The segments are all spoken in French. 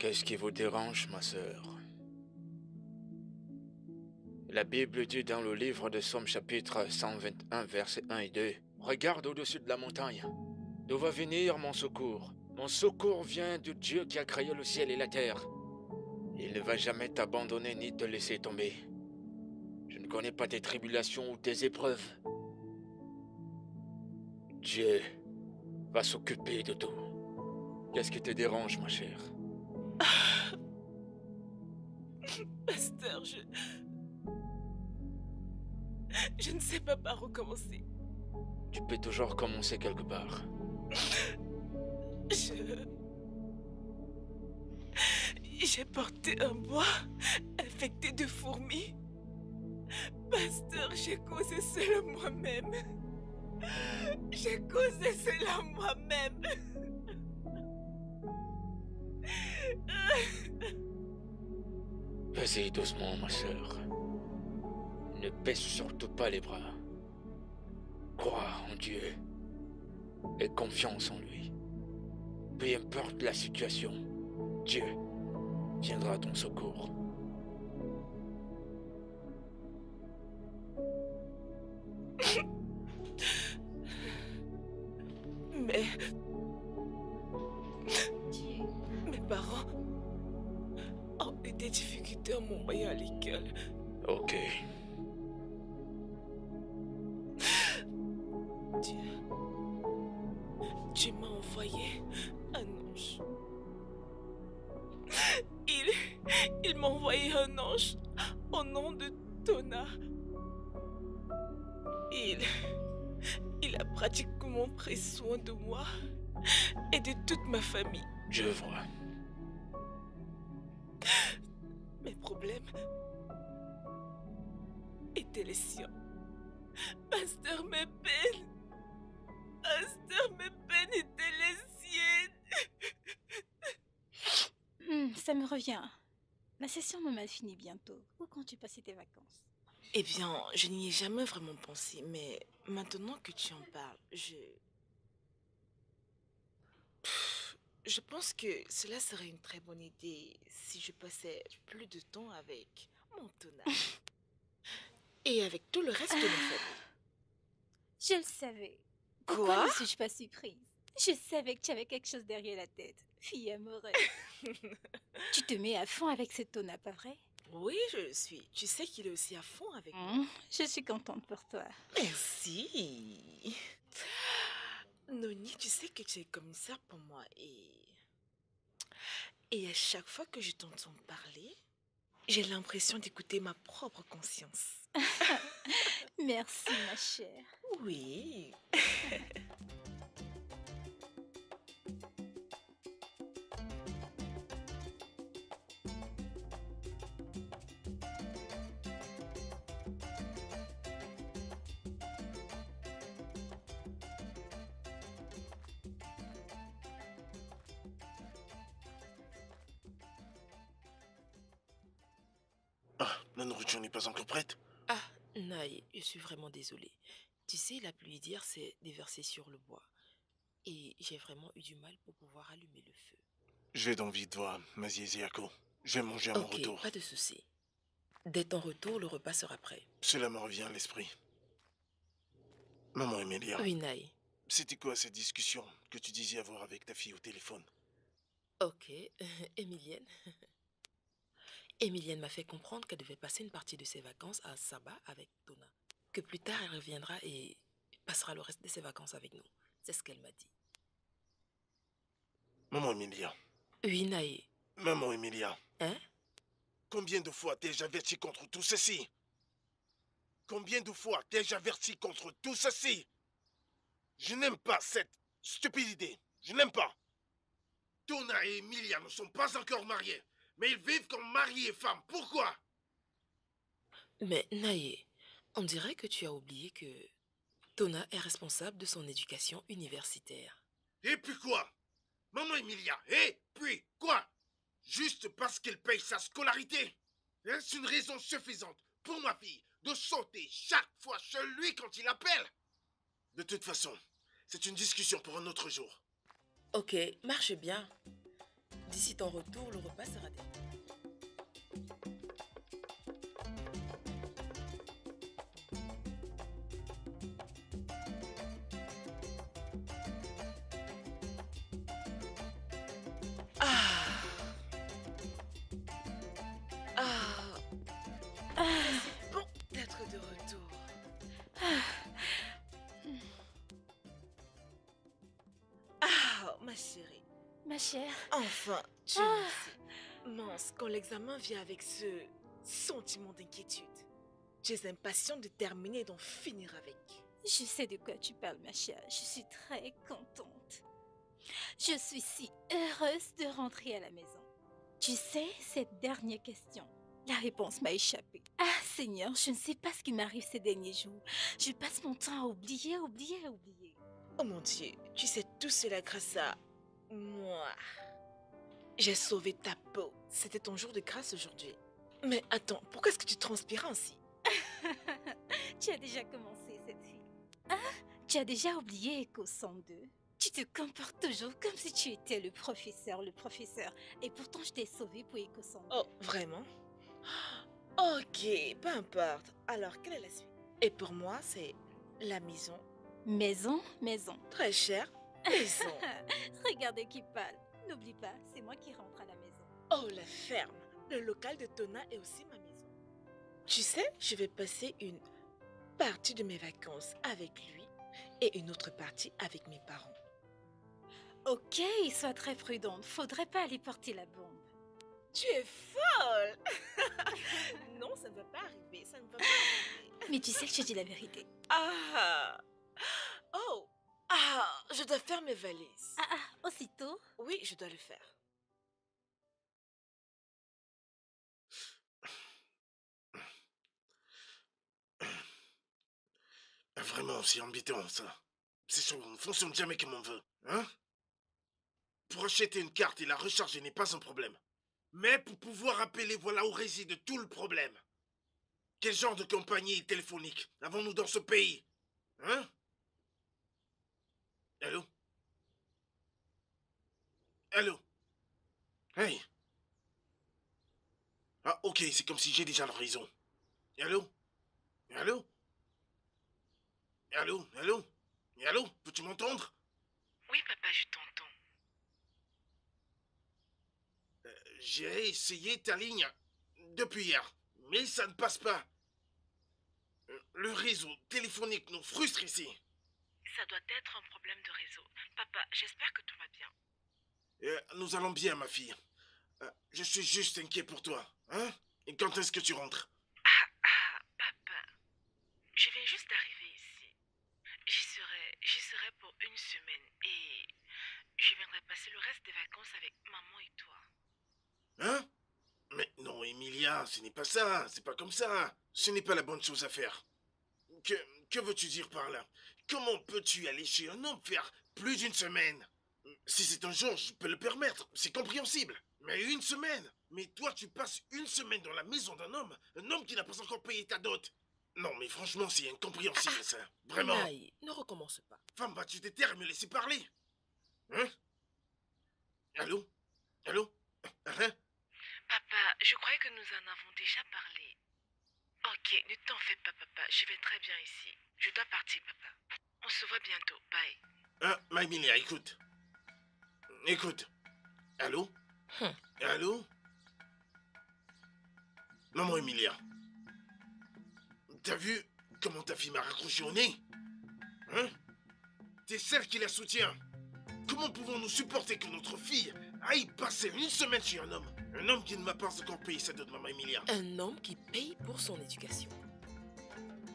Qu'est-ce qui vous dérange, ma sœur? La Bible dit dans le livre de Somme chapitre 121, versets 1 et 2, regarde au-dessus de la montagne. D'où va venir mon secours? Mon secours vient de Dieu qui a créé le ciel et la terre. Il ne va jamais t'abandonner ni te laisser tomber. Je ne connais pas tes tribulations ou tes épreuves. Dieu va s'occuper de tout. Qu'est-ce qui te dérange, ma chère? Pasteur, je ne sais pas par où commencer. Tu peux toujours commencer quelque part. J'ai porté un bois infecté de fourmis. Pasteur, j'ai causé cela moi-même. J'ai causé cela moi-même. Vas-y doucement, ma sœur. Ne baisse surtout pas les bras. Crois en Dieu et confiance en lui. Peu importe la situation, Dieu viendra à ton secours. Mais mes parents ont eu des difficultés à m'envoyer à l'école. Ok. Dieu m'a envoyé un ange. Il m'a envoyé un ange au nom de Tona. Il a pratiquement pris soin de moi et de toute ma famille. Je vois. Mes problèmes étaient les siens. Pasteur, mes peines. Pasteur, mes peines étaient les siennes. Ça me revient. La session me mal finit bientôt. Où comptes-tu passer tes vacances? Eh bien, je n'y ai jamais vraiment pensé, mais maintenant que tu en parles, je pense que cela serait une très bonne idée si je passais plus de temps avec mon Tona et avec tout le reste de ma famille. Je le savais. Quoi? Pourquoi ne suis-je pas surprise? Je savais que tu avais quelque chose derrière la tête. Fille amoureuse. Tu te mets à fond avec cette Tona, pas vrai? Oui, je le suis. Tu sais qu'il est aussi à fond avec moi. Je suis contente pour toi. Merci. Noni, tu sais que tu es commissaire pour moi et à chaque fois que je t'entends parler, j'ai l'impression d'écouter ma propre conscience. Merci, ma chère. Oui. Ah, la nourriture n'est pas encore prête? Ah, Naï, je suis vraiment désolée. Tu sais, la pluie d'hier s'est déversée sur le bois. Et j'ai vraiment eu du mal pour pouvoir allumer le feu. Je vais donc vite voir Mazie et Ziako. Je vais manger à mon retour. Ok, pas de souci. Dès ton retour, le repas sera prêt. Cela me revient à l'esprit. Maman Emilia, Oui, Naï. c'était quoi cette discussion que tu disais avoir avec ta fille au téléphone? Ok, Emilienne. Emilienne m'a fait comprendre qu'elle devait passer une partie de ses vacances à Saba avec Tona. Que plus tard, elle reviendra et passera le reste de ses vacances avec nous. C'est ce qu'elle m'a dit. Maman Emilia. Oui, Naï. Maman Emilia. Hein? Combien de fois t'ai-je averti contre tout ceci? Combien de fois t'ai-je averti contre tout ceci? Je n'aime pas cette stupidité. Je n'aime pas. Tona et Emilia ne sont pas encore mariés, mais ils vivent comme mari et femme. Pourquoi? Mais Naïe, on dirait que tu as oublié que Tona est responsable de son éducation universitaire. Et puis quoi? Maman Emilia, et puis quoi? Juste parce qu'elle paye sa scolarité? Est-ce une raison suffisante pour ma fille de sauter chaque fois chez lui quand il appelle? De toute façon, c'est une discussion pour un autre jour. Ok, marche bien. D'ici ton retour, le repas sera terminé. Ah, ah, Ah, c'est bon d'être de retour. Ah, ma chérie, ma chère. enfin, Dieu Ah, merci. Mince, quand l'examen vient avec ce sentiment d'inquiétude, tu es impatiente de terminer et d'en finir avec. je sais de quoi tu parles, ma chère. Je suis très contente. Je suis si heureuse de rentrer à la maison. Tu sais, cette dernière question, la réponse m'a échappé. Ah, Seigneur, je ne sais pas ce qui m'arrive ces derniers jours. Je passe mon temps à oublier. Oh mon Dieu, tu sais tout cela grâce à moi. J'ai sauvé ta peau. C'était ton jour de grâce aujourd'hui. Mais attends, pourquoi est-ce que tu transpires ainsi? Tu as déjà commencé cette fille. Hein? Tu as déjà oublié Echo 102. Tu te comportes toujours comme si tu étais le professeur. Et pourtant, je t'ai sauvé pour Echo 102. Oh, vraiment? Ok, peu importe. Alors, quelle est la suite? Et pour moi, c'est la maison. Maison. Très chère maison. Regardez qui parle. N'oublie pas, c'est moi qui rentre à la maison. Oh, la ferme. Le local de Tona est aussi ma maison. Tu sais, je vais passer une partie de mes vacances avec lui et une autre partie avec mes parents. Ok, sois très prudente. Faudrait pas aller porter la bombe. Tu es folle! Non, ça ne va pas arriver, ça ne va pas arriver. Mais tu sais que je dis la vérité. Ah! Oh! Ah! Je dois faire mes valises. Aussitôt. Oui, je dois le faire. Vraiment, c'est embêtant, ça. C'est sûr, on ne fonctionne jamais comme on veut. Hein? Pour acheter une carte et la recharger n'est pas un problème. Mais pour pouvoir appeler, voilà où réside tout le problème. Quel genre de compagnie téléphonique avons-nous dans ce pays? Hein? Allô? Allô? Hey! Ah, ok, c'est comme si j'ai déjà la raison. Allô? Allô? Allô? Allô? Allô? Peux-tu m'entendre? Oui, papa, je t'entends. J'ai essayé ta ligne depuis hier, mais ça ne passe pas. Le réseau téléphonique nous frustre ici. Ça doit être un problème de réseau. Papa, j'espère que tout va bien. Nous allons bien, ma fille. Je suis juste inquiet pour toi. Hein? Et quand est-ce que tu rentres? Papa, je viens juste d'arriver ici. J'y serai pour une semaine et je viendrai passer le reste des vacances avec maman et toi. Hein? Mais non, Emilia, ce n'est pas ça. C'est pas comme ça. Ce n'est pas la bonne chose à faire. Que veux-tu dire par là? Comment peux-tu aller chez un homme faire plus d'une semaine? Si c'est un jour, je peux le permettre. C'est compréhensible. Mais une semaine? Mais toi, tu passes une semaine dans la maison d'un homme qui n'a pas encore payé ta dot. Non, mais franchement, c'est incompréhensible, ça. Vraiment. Naï, ne recommence pas. Femme, vas-tu te taire et me laisser parler? Hein? Allô? Allô? Hein? Papa, je croyais que nous en avons déjà parlé. Ok, ne t'en fais pas, papa. Je vais très bien ici. Je dois partir, papa. On se voit bientôt. Bye. Ma Emilia, écoute. Écoute. Allô? Allô? Maman Emilia. T'as vu comment ta fille m'a raccroché au nez? Hein? T'es celle qui la soutient. Comment pouvons-nous supporter que notre fille aille passer une semaine chez un homme? Un homme qui ne m'a pas encore payé sa dot, maman Emilia. Un homme qui paye pour son éducation.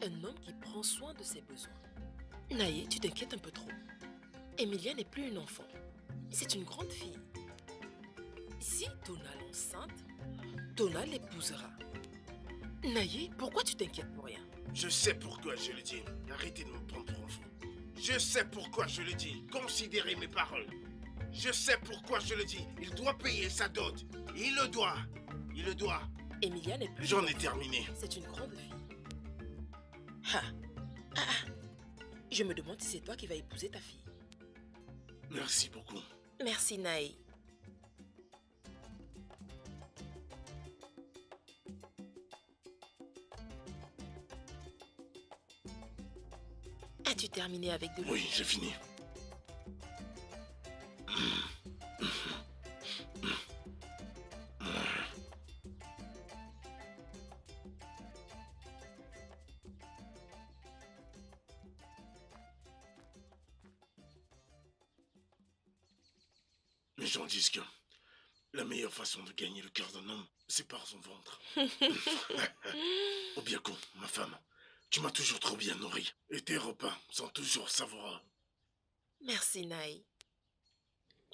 Un homme qui prend soin de ses besoins. Naïe, tu t'inquiètes un peu trop. Emilia n'est plus une enfant. C'est une grande fille. Si Tona l'enceinte, Tona l'épousera. Naïe, pourquoi tu t'inquiètes pour rien? Je sais pourquoi je le dis. Arrêtez de me prendre pour enfant. Je sais pourquoi je le dis. Considérez mes paroles. Je sais pourquoi je le dis. Il doit payer sa dot. Il le doit. Il le doit. Emilia n'est plus... J'en une ai enfant. terminé. C'est une grande fille. Je me demande si c'est toi qui vas épouser ta fille. Merci beaucoup. Merci, Naï. terminé avec de l'eau? Oui, j'ai fini. Les gens disent que la meilleure façon de gagner le cœur d'un homme, c'est par son ventre. Obiako, ma femme, tu m'as toujours trop bien nourri. Et tes repas sont toujours savoureux. Merci, Naï.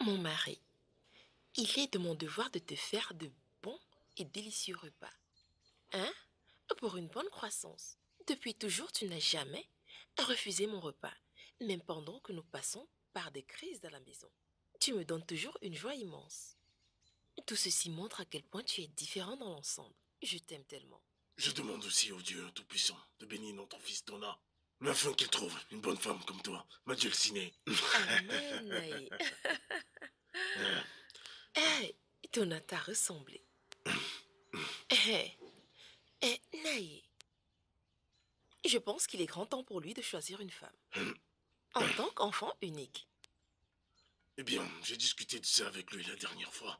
Mon mari, il est de mon devoir de te faire de bons et délicieux repas. Hein? Pour une bonne croissance. Depuis toujours, tu n'as jamais refusé mon repas, même pendant que nous passons par des crises dans la maison. Tu me donnes toujours une joie immense. Tout ceci montre à quel point tu es différent dans l'ensemble. Je t'aime tellement. Je demande aussi au Dieu Tout-Puissant de bénir notre fils Tona, mais afin qu'il trouve une bonne femme comme toi, ma dulcinée. Amen, Naï. Hey, Tona t'a ressemblé. Hey, Naï. Je pense qu'il est grand temps pour lui de choisir une femme. En tant qu'enfant unique. Eh bien, j'ai discuté de ça avec lui la dernière fois.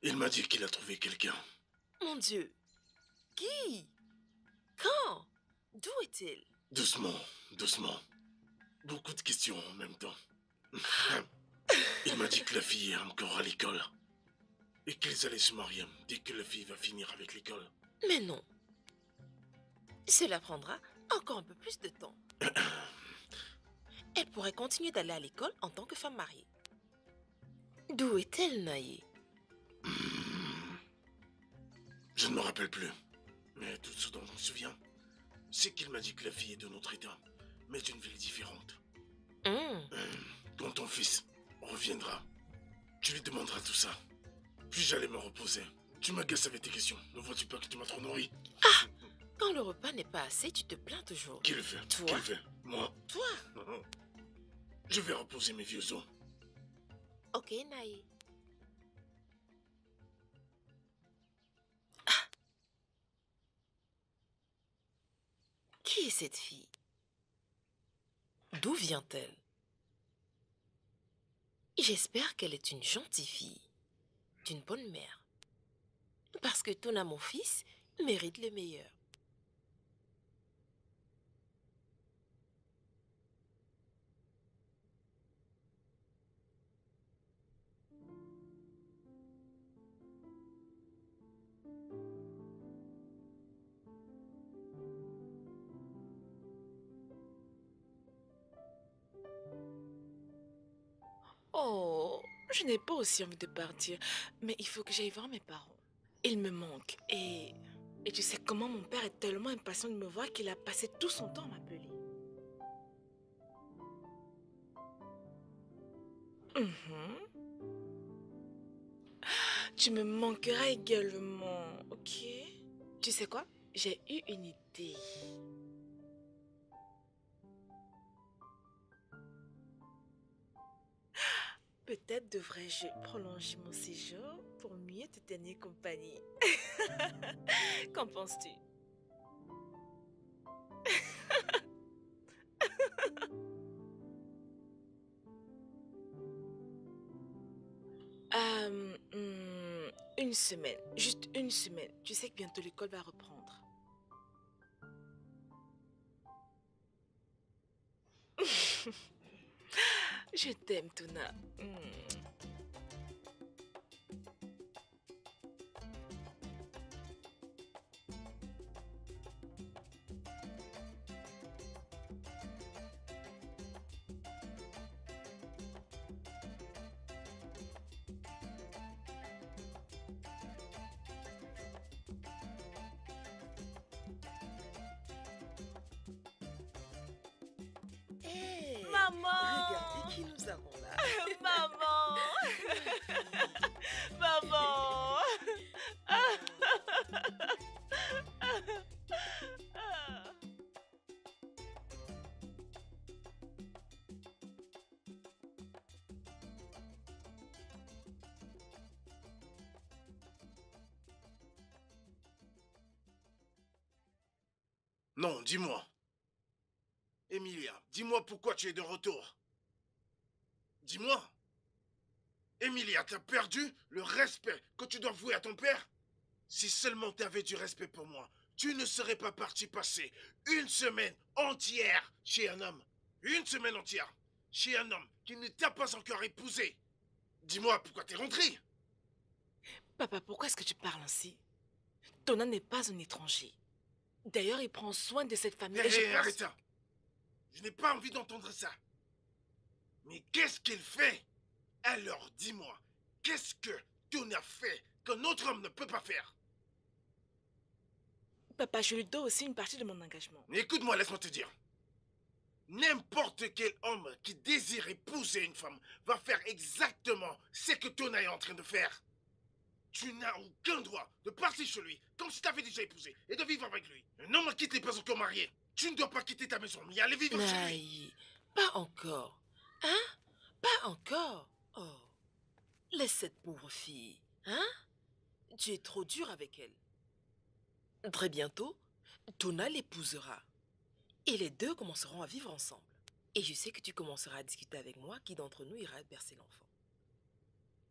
Il m'a dit qu'il a trouvé quelqu'un. Mon Dieu. Qui? Quand? D'où est-il? Doucement, doucement. Beaucoup de questions en même temps. Il m'a dit que la fille est encore à l'école. Et qu'ils allaient se marier dès que la fille va finir avec l'école. Mais non. Cela prendra encore un peu plus de temps. Elle pourrait continuer d'aller à l'école en tant que femme mariée. D'où est-elle, Naïe? Je ne me rappelle plus. Mais tout ce dont je me souviens, c'est qu'il m'a dit que la fille est de notre état, mais d'une ville différente. Quand ton fils reviendra, tu lui demanderas tout ça. Puis j'allais me reposer. Tu m'agaces avec tes questions. Ne vois-tu pas que tu m'as trop nourri? Quand le repas n'est pas assez, tu te plains toujours. Qui le fait? Toi? Qui le fait? Moi? Toi? Je vais reposer mes vieux os. Ok, Naïe. Qui est cette fille? D'où vient-elle? J'espère qu'elle est une gentille fille, d'une bonne mère. Parce que Tona, mon fils, mérite le meilleur. Oh, je n'ai pas aussi envie de partir, mais il faut que j'aille voir mes parents. Ils me manquent et tu sais comment mon père est tellement impatient de me voir qu'il a passé tout son temps à m'appeler. Mhm. Tu me manqueras également, ok? Tu sais quoi? J'ai eu une idée. Peut-être devrais-je prolonger mon séjour pour mieux te tenir compagnie. Qu'en penses-tu? Une semaine, juste une semaine. Tu sais que bientôt l'école va reprendre. Je t'aime, Tona. Hey, Maman! regardez qui nous avons là. Maman! Maman! Non, dis-moi. Emilia, dis-moi pourquoi tu es de retour. Dis-moi. Emilia, t'as perdu le respect que tu dois vouer à ton père? Si seulement tu avais du respect pour moi, tu ne serais pas parti passer une semaine entière chez un homme. Une semaine entière chez un homme qui ne t'a pas encore épousé. Dis-moi pourquoi t'es rentré. Papa, pourquoi est-ce que tu parles ainsi? Tona n'est pas un étranger. D'ailleurs, il prend soin de cette famille. Et je pense- Arrête ça. Je n'ai pas envie d'entendre ça. Mais qu'est-ce qu'il fait? Alors dis-moi, qu'est-ce que Tona fait qu'un autre homme ne peut pas faire? Papa, je lui dois aussi une partie de mon engagement. Écoute-moi, laisse-moi te dire. N'importe quel homme qui désire épouser une femme va faire exactement ce que Tona est en train de faire. Tu n'as aucun droit de partir chez lui comme si tu avais déjà épousé et de vivre avec lui. Un homme à qui tu n'es pas encore marié. Tu ne dois pas quitter ta maison, mais aller vivre chez lui. Naï, pas encore. Hein? Pas encore. Oh, laisse cette pauvre fille. Hein? Tu es trop dur avec elle. Très bientôt, Tona l'épousera. Et les deux commenceront à vivre ensemble. Et je sais que tu commenceras à discuter avec moi qui d'entre nous ira bercer l'enfant.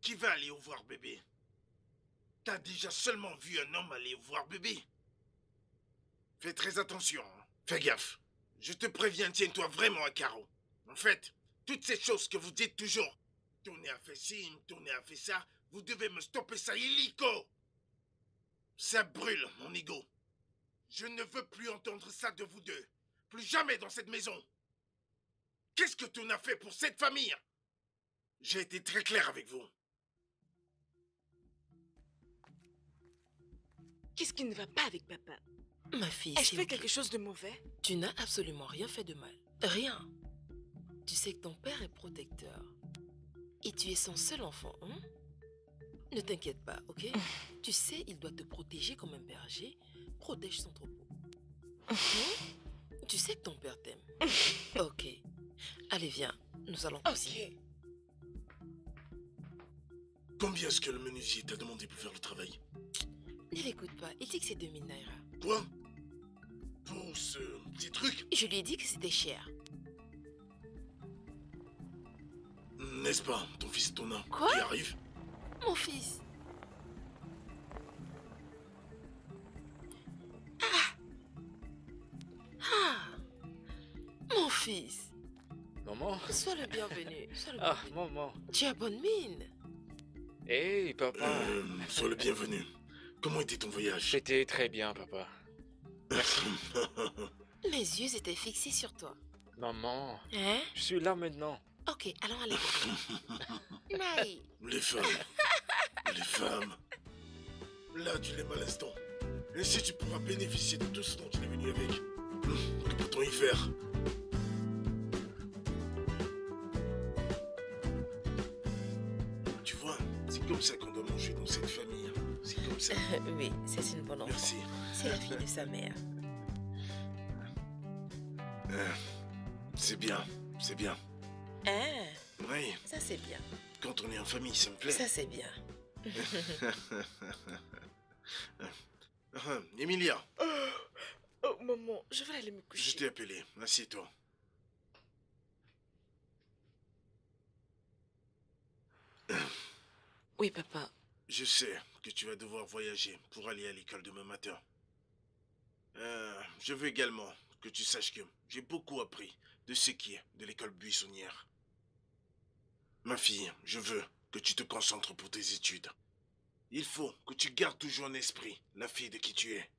Qui va aller voir bébé? T'as déjà seulement vu un homme aller voir bébé? Fais très attention, hein. Fais gaffe. Je te préviens, tiens-toi vraiment à carreau. En fait, toutes ces choses que vous dites toujours, tourner a fait ci, tourner a fait ça, vous devez me stopper ça illico. Ça brûle, mon ego. Je ne veux plus entendre ça de vous deux. Plus jamais dans cette maison. Qu'est-ce que tu as fait pour cette famille? J'ai été très clair avec vous. Qu'est-ce qui ne va pas avec papa? Ma fille, Ai-je s'il fait vous plaît, quelque chose de mauvais? tu n'as absolument rien fait de mal. Rien. Tu sais que ton père est protecteur. Et tu es son seul enfant, hein? Ne t'inquiète pas, ok? Tu sais, il doit te protéger comme un berger protège son troupeau. Hein? Tu sais que ton père t'aime. Ok. Allez, viens. Nous allons cuisiner. Combien est-ce que le menuisier t'a demandé pour faire le travail? Ne l'écoute pas. Il dit que c'est 2000 naira. Quoi? Pour ce petit truc? Je lui ai dit que c'était cher. N'est-ce pas, ton fils Tona Quoi? qui arrive? Mon fils. Ah! Mon fils. Maman? Sois le bienvenu. Sois le Ah, bienvenu. maman. Tu as bonne mine. Hey, papa. Sois le bienvenu. Comment était ton voyage? C'était très bien, papa. Mes yeux étaient fixés sur toi. Maman, Hein? je suis là maintenant. Ok, allons à l'école. Naï. Les femmes. Les femmes. Là, tu l'aimes à l'instant. Et si tu pourras bénéficier de tout ce dont tu es venu avec, que peut-on y faire? Tu vois, c'est comme ça qu'on doit manger dans cette famille. C'est comme ça. Oui, c'est une bonne enfant. Merci. C'est la fille de sa mère. C'est bien, c'est bien. Ah, Oui, ça c'est bien. quand on est en famille, ça me plaît. Ça c'est bien. Emilia, Oh, maman, je vais aller me je coucher. t'ai appelé. Assieds-toi. Oui, papa. Je sais que tu vas devoir voyager pour aller à l'école demain matin. Je veux également que tu saches que j'ai beaucoup appris de ce qui est de l'école buissonnière. Ma fille, je veux que tu te concentres pour tes études. Il faut que tu gardes toujours en esprit la fille de qui tu es.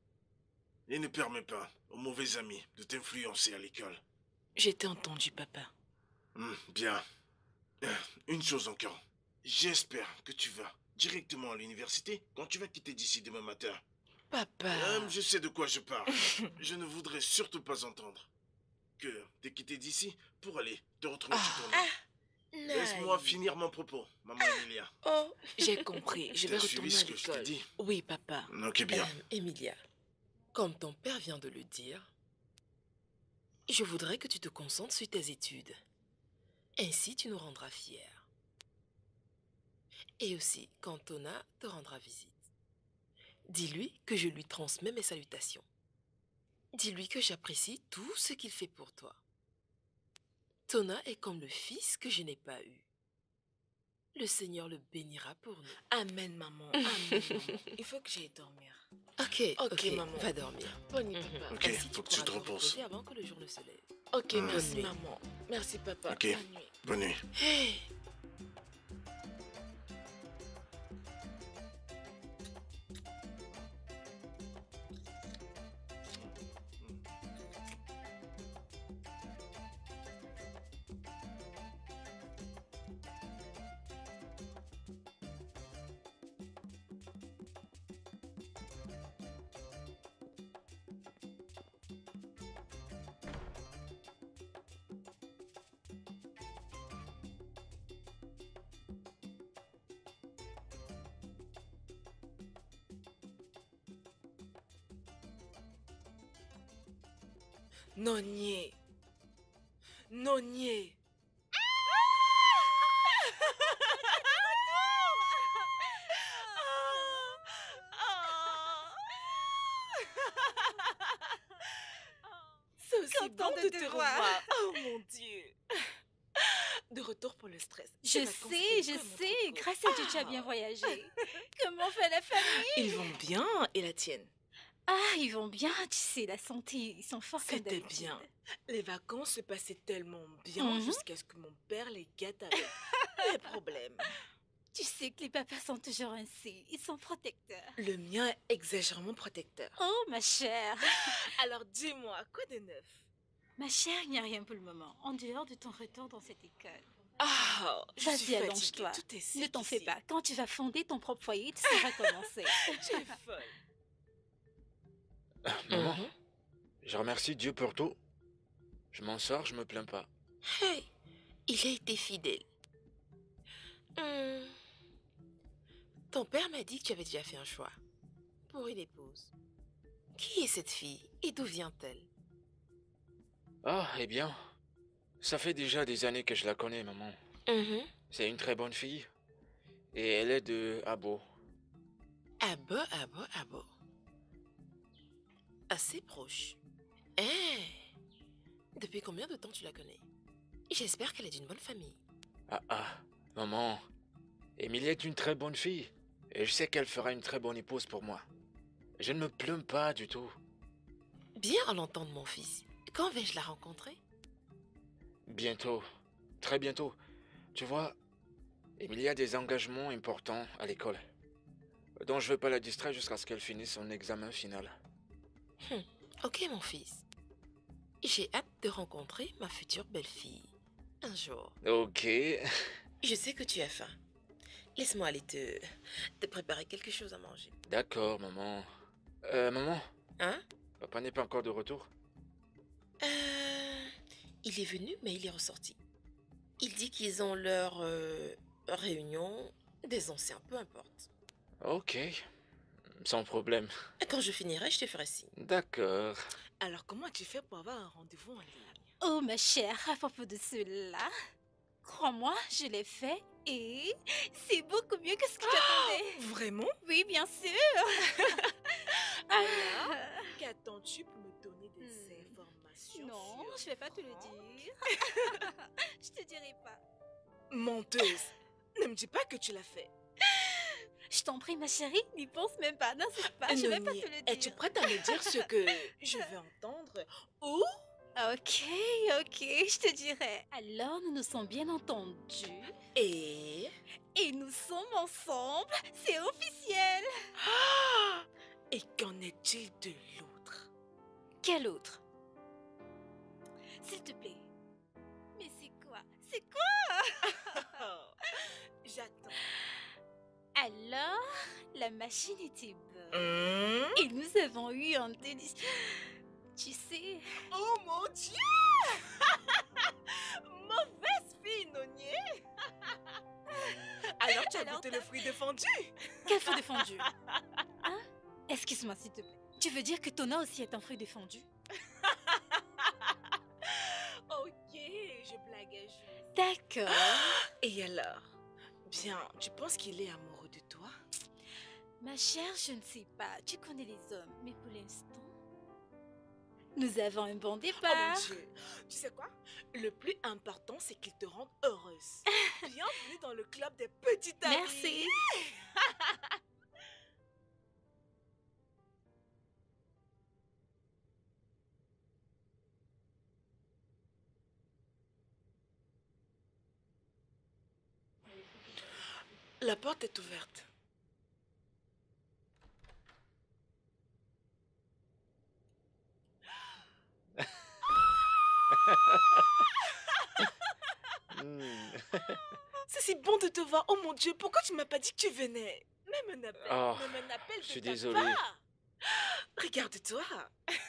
Et ne permets pas aux mauvais amis de t'influencer à l'école. J'ai été entendu, papa. Bien. Une chose encore. J'espère que tu vas directement à l'université quand tu vas quitter d'ici demain matin. Papa. Je sais de quoi je parle. Je ne voudrais surtout pas entendre que t'es quitté d'ici pour aller te retrouver chez ton oncle. Laisse-moi Naï. finir mon propos, maman Emilia. Oh. J'ai compris. Je vais T'as suivi retourner ce à que je t'ai l'école. dit? Oui, papa. Ok, bien. Emilia, comme ton père vient de le dire, je voudrais que tu te concentres sur tes études. Ainsi, tu nous rendras fiers. Et aussi, quand Tona te rendra visite, dis-lui que je lui transmets mes salutations. Dis-lui que j'apprécie tout ce qu'il fait pour toi. Tona est comme le fils que je n'ai pas eu. Le Seigneur le bénira pour nous. Amen, maman. Amen, maman. Il faut que j'aille dormir. Ok, maman. va dormir. Bonne nuit, papa. Ok, Ainsi, faut que tu pourras te reposes. reposer avant que le jour ne se lève. Ok, Bonne merci, nuit. maman. Merci, papa. Ok. Bonne nuit. Bonne nuit. Hey! Nonier. Nonier. C'est aussi Contente bon de de te te voir. revoir. Oh mon Dieu. De retour pour le stress. Je Ces vacances sais, étaient je vraiment sais. trop cool. Grâce à Dieu, tu as bien voyagé. Comment fait la famille? Ils vont bien et la tienne? Ah, ils vont bien. Tu sais, la santé, ils sont forts comme C'était d'habitude. bien. Les vacances se passaient tellement bien Mhm. jusqu'à ce que mon père les gâte avec les problèmes. Tu sais que les papas sont toujours ainsi. Ils sont protecteurs. Le mien est exagérément protecteur. Oh, ma chère. Alors dis-moi, quoi de neuf? Ma chère, il n'y a rien pour le moment. En dehors de ton retour dans cette école. Ah, je suis Vas-y, fatiguée. allonge-toi. Tout est Ne sec t'en fais ici. pas. Quand tu vas fonder ton propre foyer, tu sauras commencer. Tu es folle. Maman, Mhm. je remercie Dieu pour tout. Je m'en sors, je me plains pas. Hey! Il a été fidèle. Ton père m'a dit que tu avais déjà fait un choix pour une épouse. Qui est cette fille et d'où vient-elle? Ah, eh bien, ça fait déjà des années que je la connais, maman. Mhm. C'est une très bonne fille. Et elle est de Abo. Abo. Assez proche. Hein? Depuis combien de temps tu la connais? J'espère qu'elle est d'une bonne famille. Ah, maman. Emilie est une très bonne fille. Et je sais qu'elle fera une très bonne épouse pour moi. Je ne me plains pas du tout. Bien à l'entendre, mon fils. Quand vais-je la rencontrer? Bientôt. Très bientôt. Tu vois, Emilie a des engagements importants à l'école. Donc je ne veux pas la distraire jusqu'à ce qu'elle finisse son examen final. Ok, mon fils. J'ai hâte de rencontrer ma future belle-fille. Un jour. Ok. Je sais que tu as faim. Laisse-moi aller te préparer quelque chose à manger. D'accord, maman. Maman, Hein? papa n'est pas encore de retour? Il est venu, mais il est ressorti. Il dit qu'ils ont leur réunion des anciens, peu importe. Ok. Sans problème. Quand je finirai, je te ferai signe. D'accord. Alors comment as-tu fait pour avoir un rendez-vous en ligne? Oh, ma chère, à propos de cela, crois-moi, je l'ai fait et c'est beaucoup mieux que ce que j'attendais. Vraiment? Oui, bien sûr. Alors, qu'attends-tu pour me donner des informations? Non, sur je vais pas te le Franck? dire. Je te dirai pas. Menteuse! Ne me dis pas que tu l'as fait. Je t'en prie, ma chérie, n'y pense même pas. N'insiste pas, je vais pas Noni, te le dire. es-tu prête à me dire ce que je veux entendre? Ou Ok, je te dirai. Alors, nous nous sommes bien entendus et et nous sommes ensemble. C'est officiel. et qu'en est-il de l'autre? Quel autre? S'il te plaît. Mais c'est quoi? C'est quoi? J'attends. Alors, la machine était bonne. Et nous avons eu un délice. Tu sais, Oh mon Dieu! Mauvaise fille, Nonier! Alors tu as Alors, goûté le fruit défendu? quel fruit défendu? Hein? Excuse-moi, s'il te plaît. Tu veux dire que Tona aussi est un fruit défendu? Ok, je blaguais juste. D'accord. Et alors? Bien, tu penses qu'il est amoureux de toi? Ma chère, je ne sais pas. Tu connais les hommes, mais pour l'instant, Nous avons un bon Oh départ. mon Dieu. Tu sais quoi? Le plus important, c'est qu'ils te rendent heureuse. Bienvenue dans le club des petites amies. Merci. La porte est ouverte. Hmm. C'est si bon de te voir. Oh mon Dieu, pourquoi tu m'as pas dit que tu venais? Même un appel. Oh, Même un appel je suis de ta désolé. part. Regarde-toi.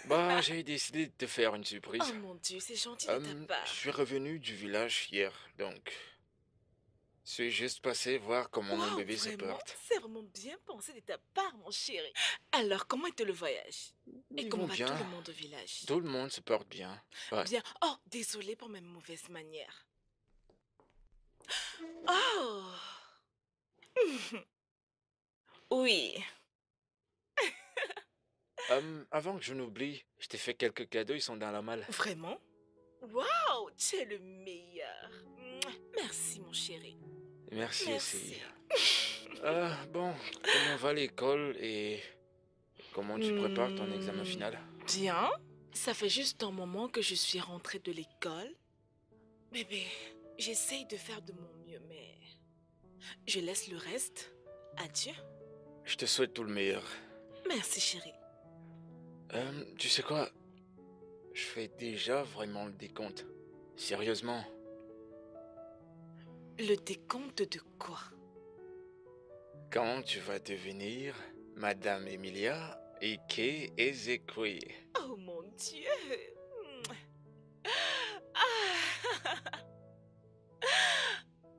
Bah, j'ai décidé de te faire une surprise. Oh mon Dieu, c'est gentil de ta part. Je suis revenu du village hier, donc... Je suis juste passé voir comment mon Wow, bébé se vraiment? porte. C'est vraiment bien pensé de ta part, mon chéri. Alors, comment était le voyage? Et Ils comment vont va bien. tout le monde au village? Tout le monde se porte bien. Ouais. Bien. Oh, désolé pour mes mauvaises manières. Oh. Oui. Avant que je n'oublie, je t'ai fait quelques cadeaux, ils sont dans la malle. Vraiment? Waouh, tu es le meilleur. Mouah. Merci, mon chéri. Merci aussi. Merci. Bon, comment va l'école et comment tu prépares ton examen final? Bien. Ça fait juste un moment que je suis rentrée de l'école. Bébé, j'essaye de faire de mon mieux, mais je laisse le reste à Dieu. Je te souhaite tout le meilleur. Merci, chérie. Tu sais quoi? Je fais déjà vraiment le décompte. Sérieusement. Le décompte de quoi? Quand tu vas devenir Madame Emilia Ike Ezekwe. Oh mon Dieu. Ah.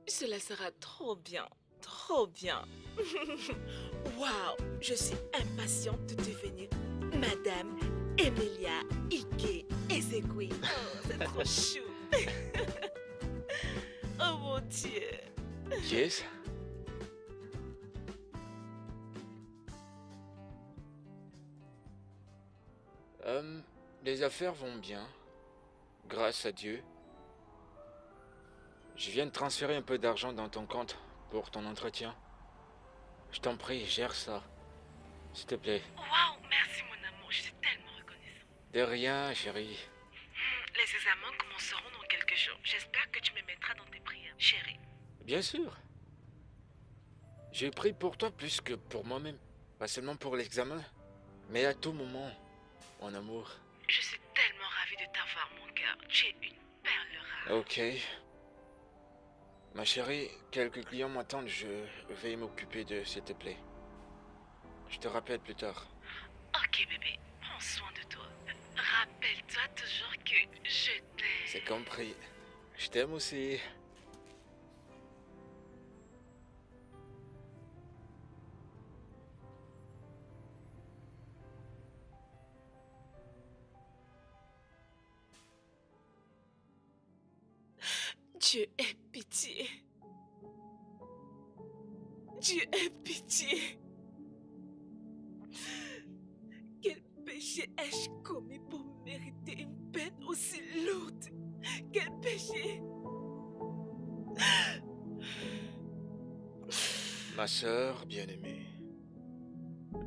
Cela sera trop bien. Trop bien. Waouh, je suis impatiente de devenir Madame Emilia Ike Ezekwe. Oh, c'est trop chou. Oh mon Dieu. Yes? Les affaires vont bien. Grâce à Dieu. Je viens de transférer un peu d'argent dans ton compte pour ton entretien. Je t'en prie, gère ça. S'il te plaît. Waouh, merci mon amour, je suis tellement reconnaissante. De rien, chérie. Les examens commenceront dans quelques jours. J'espère que tu me mettras dans tes prières, chérie. Bien sûr. J'ai pris pour toi plus que pour moi-même. Pas seulement pour l'examen, mais à tout moment, mon amour. Je suis tellement ravie de t'avoir, mon cœur. Tu es une perle rare. Ok. Ma chérie, quelques clients m'attendent. Je vais m'occuper d'eux, s'il te plaît. Je te rappelle plus tard. Ok, bébé, prends soin de toi. Rappelle-toi toujours que je t'aime. C'est compris. Je t'aime aussi. Dieu ait pitié. Dieu ait pitié. Quel péché ai-je commis pour mériter une peine aussi lourde? Quel péché? Ma sœur bien-aimée.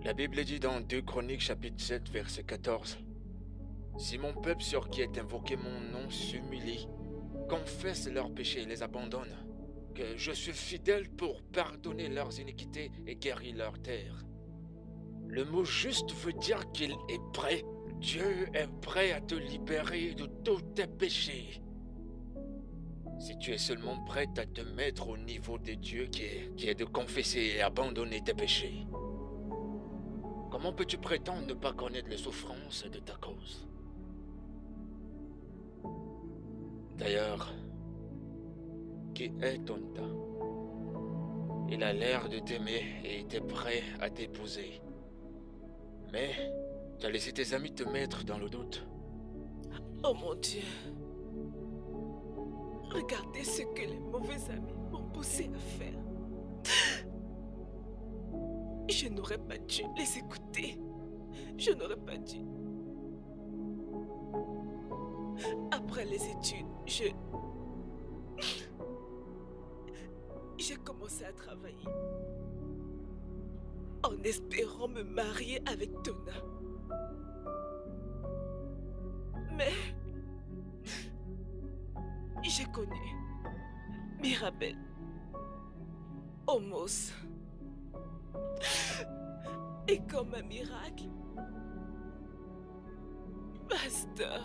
La Bible dit dans 2 Chroniques chapitre 7 verset 14. Si mon peuple sur qui est invoqué mon nom s'humilie, confesse leurs péchés et les abandonne, que je suis fidèle pour pardonner leurs iniquités et guérir leur terre. Le mot juste veut dire qu'il est prêt. Dieu est prêt à te libérer de tous tes péchés. Si tu es seulement prête à te mettre au niveau de Dieu qui est de confesser et abandonner tes péchés. Comment peux-tu prétendre ne pas connaître les souffrances de ta cause? D'ailleurs, qui est ton temps? Il a l'air de t'aimer et était prêt à t'épouser. Mais tu as laissé tes amis te mettre dans le doute. Oh mon Dieu. Regardez ce que les mauvais amis m'ont poussé à faire. Je n'aurais pas dû les écouter. Je n'aurais pas dû. Après les études, j'ai commencé à travailler en espérant me marier avec Tona. Mais j'ai connu Mirabel, Homos. Et comme un miracle, basta.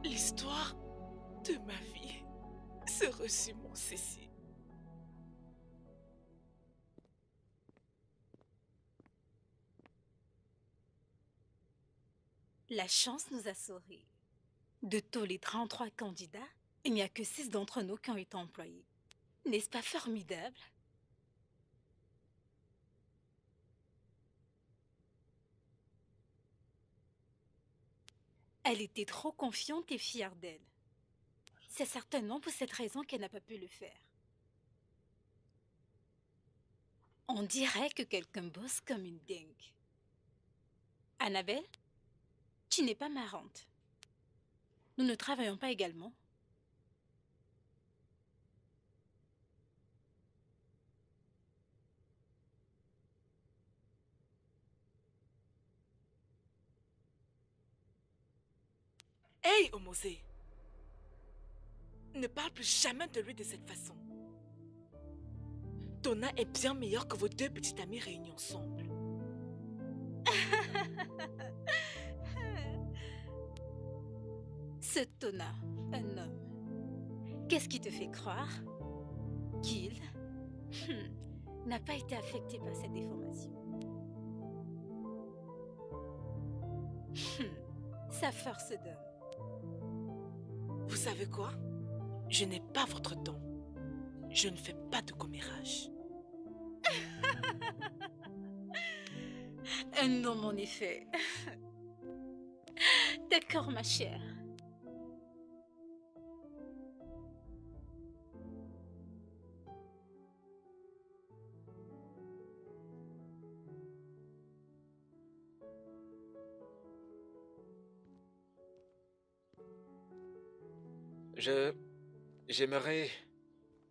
L'histoire de ma vie se reçut mon Cécile. La chance nous a souri. De tous les 33 candidats, il n'y a que 6 d'entre nous qui ont été employés. N'est-ce pas formidable? Elle était trop confiante et fière d'elle. C'est certainement pour cette raison qu'elle n'a pas pu le faire. On dirait que quelqu'un bosse comme une dingue. Annabelle, tu n'es pas marrante. Nous ne travaillons pas également. Hey, Homosé! Ne parle plus jamais de lui de cette façon. Tona est bien meilleur que vos deux petites amies réunies ensemble. Ce Tona, un homme, qu'est-ce qui te fait croire qu'il n'a pas été affecté par cette déformation? Sa force d'homme. Vous savez quoi? Je n'ai pas votre don. Je ne fais pas de commérage. Un homme, en effet. D'accord, ma chère.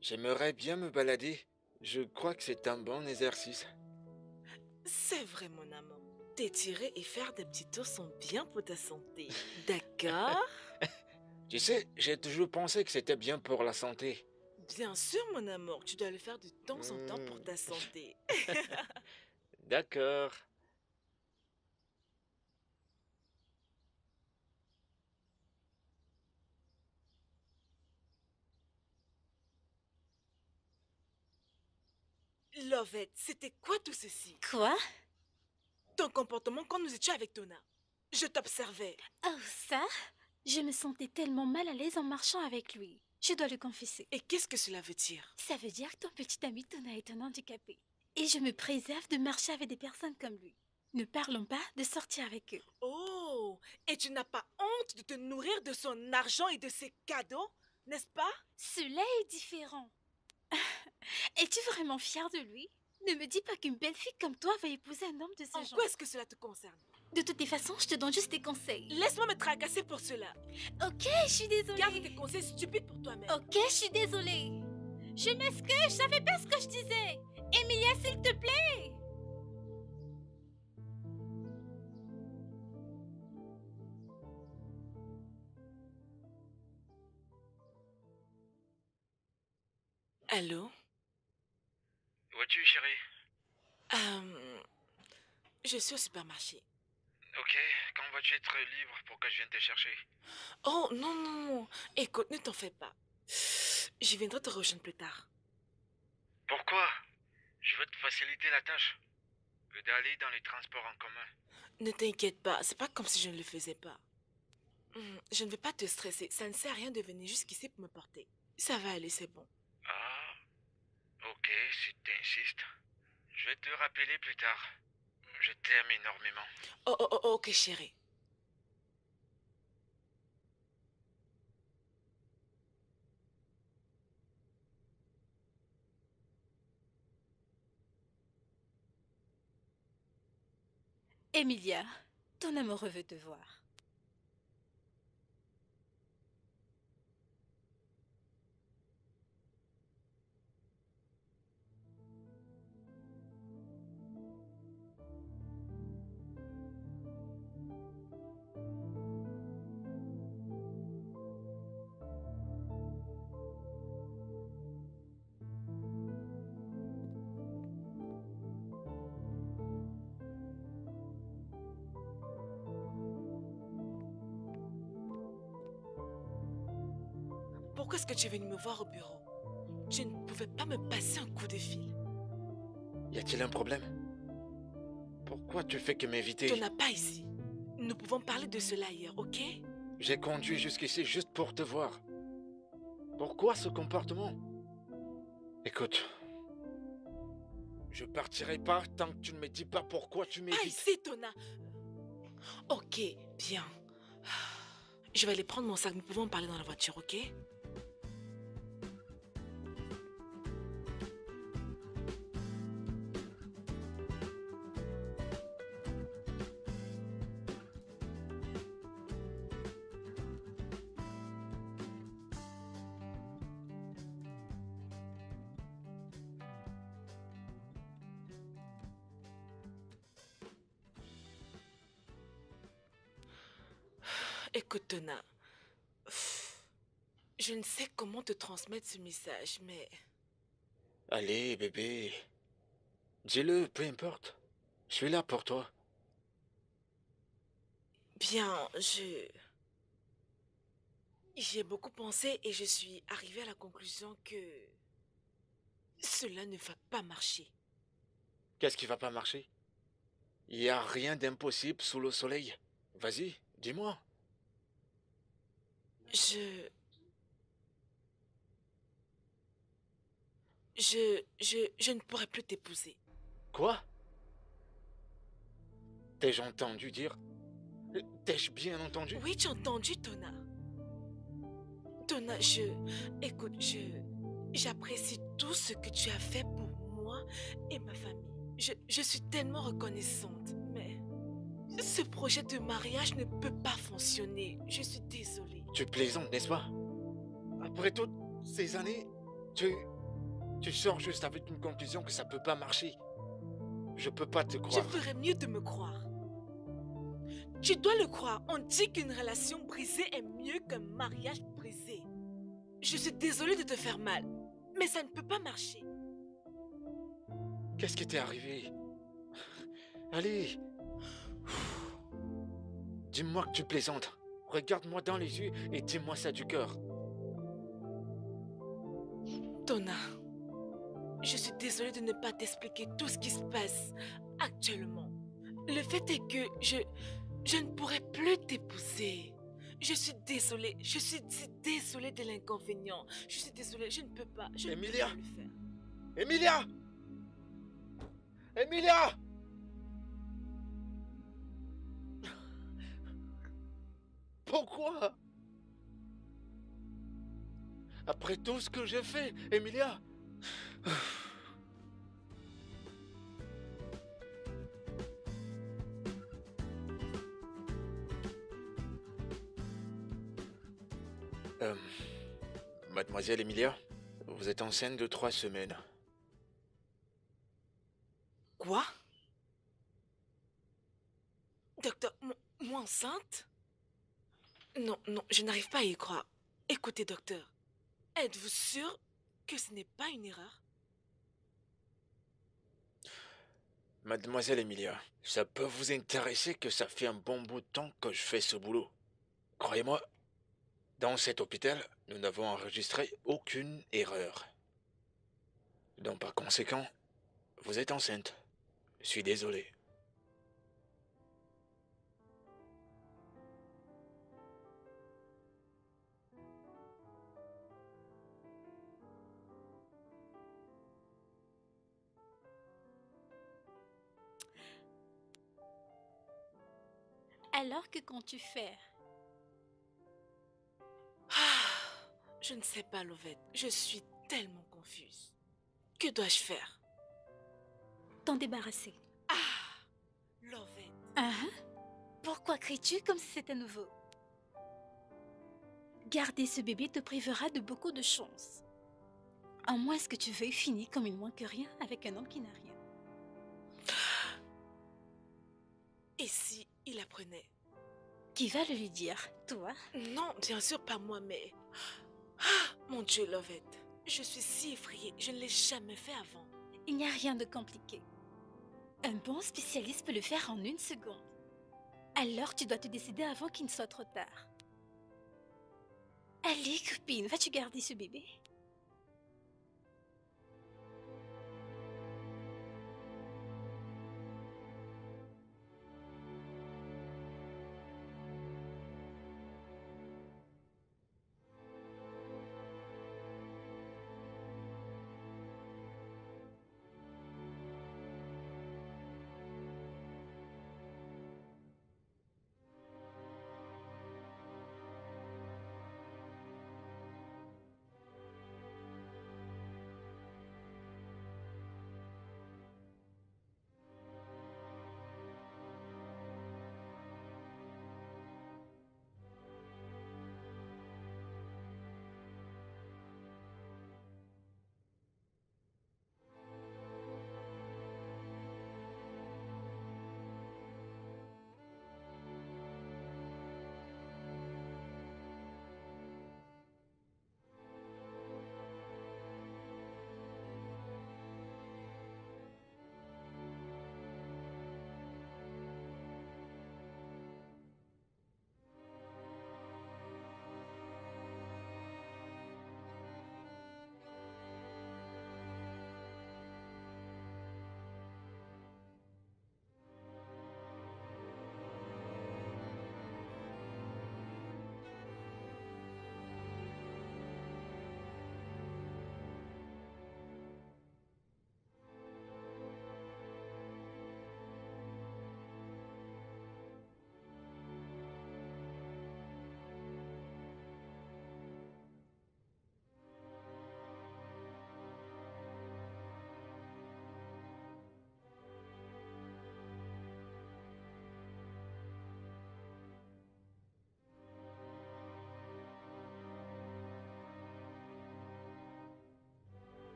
J'aimerais bien me balader. Je crois que c'est un bon exercice. C'est vrai, mon amour. T'étirer et faire des petits tours sont bien pour ta santé. D'accord? Tu sais, j'ai toujours pensé que c'était bien pour la santé. Bien sûr, mon amour. Tu dois le faire de temps en temps pour ta santé. D'accord. Lovette, c'était quoi tout ceci? Quoi? Ton comportement quand nous étions avec Tona. Je t'observais. Oh, ça? Je me sentais tellement mal à l'aise en marchant avec lui. Je dois le confesser. Et qu'est-ce que cela veut dire? Ça veut dire que ton petit ami Tona est un handicapé. Et je me préserve de marcher avec des personnes comme lui. Ne parlons pas de sortir avec eux. Oh, et tu n'as pas honte de te nourrir de son argent et de ses cadeaux, n'est-ce pas? Cela est différent. Es-tu vraiment fière de lui? Ne me dis pas qu'une belle fille comme toi va épouser un homme de ce En genre. quoi est-ce que cela te concerne? De toutes les façons, je te donne juste des conseils. Laisse-moi me tracasser pour cela. Ok, je suis désolée. Garde tes conseils stupides pour toi-même. Ok, je suis désolée. Je m'excuse, je savais pas ce que je disais. Emilia, s'il te plaît. Allô? Où es-tu, chérie? Je suis au supermarché. Ok, quand vas-tu être libre pour que je vienne te chercher? Oh, non, non, non. Écoute, ne t'en fais pas. Je viendrai te rejoindre plus tard. Pourquoi? Je veux te faciliter la tâche. D'aller dans les transports en commun. Ne t'inquiète pas, c'est pas comme si je ne le faisais pas. Je ne vais pas te stresser. Ça ne sert à rien de venir jusqu'ici pour me porter. Ça va aller, c'est bon. Ah, ok, si t'insistes. Je vais te rappeler plus tard. Je t'aime énormément. Oh, oh, oh, ok, chérie. Emilia, ton amoureux veut te voir. pourquoi est-ce que tu es venu me voir au bureau? Tu ne pouvais pas me passer un coup de fil. Y a-t-il un problème? Pourquoi tu fais que m'inviter? Tu n'as pas ici. Nous pouvons parler de cela ailleurs, ok? J'ai conduit jusqu'ici juste pour te voir. Pourquoi ce comportement? Écoute, je partirai pas tant que tu ne me dis pas pourquoi tu Pas m'évites. ici, Tona. Ok, bien. Je vais aller prendre mon sac. Nous pouvons parler dans la voiture, ok? Écoute, Tona. Je ne sais comment te transmettre ce message, mais... Allez, bébé. Dis-le, peu importe. Je suis là pour toi. Bien, J'y ai beaucoup pensé et je suis arrivée à la conclusion que... cela ne va pas marcher. Qu'est-ce qui va pas marcher? Il n'y a rien d'impossible sous le soleil. Vas-y, dis-moi. Je ne pourrai plus t'épouser. Quoi? T'ai-je entendu dire? T'ai-je bien entendu? Oui, tu as entendu, Tona. Tona, écoute, j'apprécie tout ce que tu as fait pour moi et ma famille. Je suis tellement reconnaissante, mais ce projet de mariage ne peut pas fonctionner. Je suis désolée. Tu plaisantes, n'est-ce pas? Après toutes ces années, tu sors juste avec une conclusion que ça peut pas marcher. Je peux pas te Je croire. ferais mieux de me croire. Tu dois le croire. On dit qu'une relation brisée est mieux qu'un mariage brisé. Je suis désolée de te faire mal, mais ça ne peut pas marcher. Qu'est-ce qui t'est arrivé? Allez. Dis-moi que tu plaisantes. Regarde-moi dans les yeux et dis-moi ça du cœur. Tona, je suis désolée de ne pas t'expliquer tout ce qui se passe actuellement. Le fait est que je ne pourrai plus t'épouser. Je suis désolée de l'inconvénient. Je suis désolée, je ne peux pas. Je ne peux Emilia! pas le faire. Emilia! Emilia! Pourquoi? Après tout ce que j'ai fait, Emilia? Mademoiselle Emilia, vous êtes enceinte de 3 semaines. Quoi? Docteur, moi enceinte? Non, je n'arrive pas à y croire. Écoutez, docteur, êtes-vous sûr que ce n'est pas une erreur? Mademoiselle Emilia, ça peut vous intéresser que ça fait un bon bout de temps que je fais ce boulot. Croyez-moi, dans cet hôpital, nous n'avons enregistré aucune erreur. Donc par conséquent, vous êtes enceinte. Je suis désolé. Alors que comptes-tu faire? Je ne sais pas, Lovette. Je suis tellement confuse. Que dois-je faire? T'en débarrasser. Lovette. Hein? Pourquoi cries-tu comme si c'était nouveau? Garder ce bébé te privera de beaucoup de chance. À moins que tu veuilles finir comme une moins que rien avec un homme qui n'a rien. Et si il apprenait? Qui va le lui dire? Toi? Non, bien sûr pas moi, mais... mon Dieu, Lovette. Je suis si effrayée. Je ne l'ai jamais fait avant. Il n'y a rien de compliqué. Un bon spécialiste peut le faire en 1 seconde. Alors tu dois te décider avant qu'il ne soit trop tard. Allez, copine, vas-tu garder ce bébé?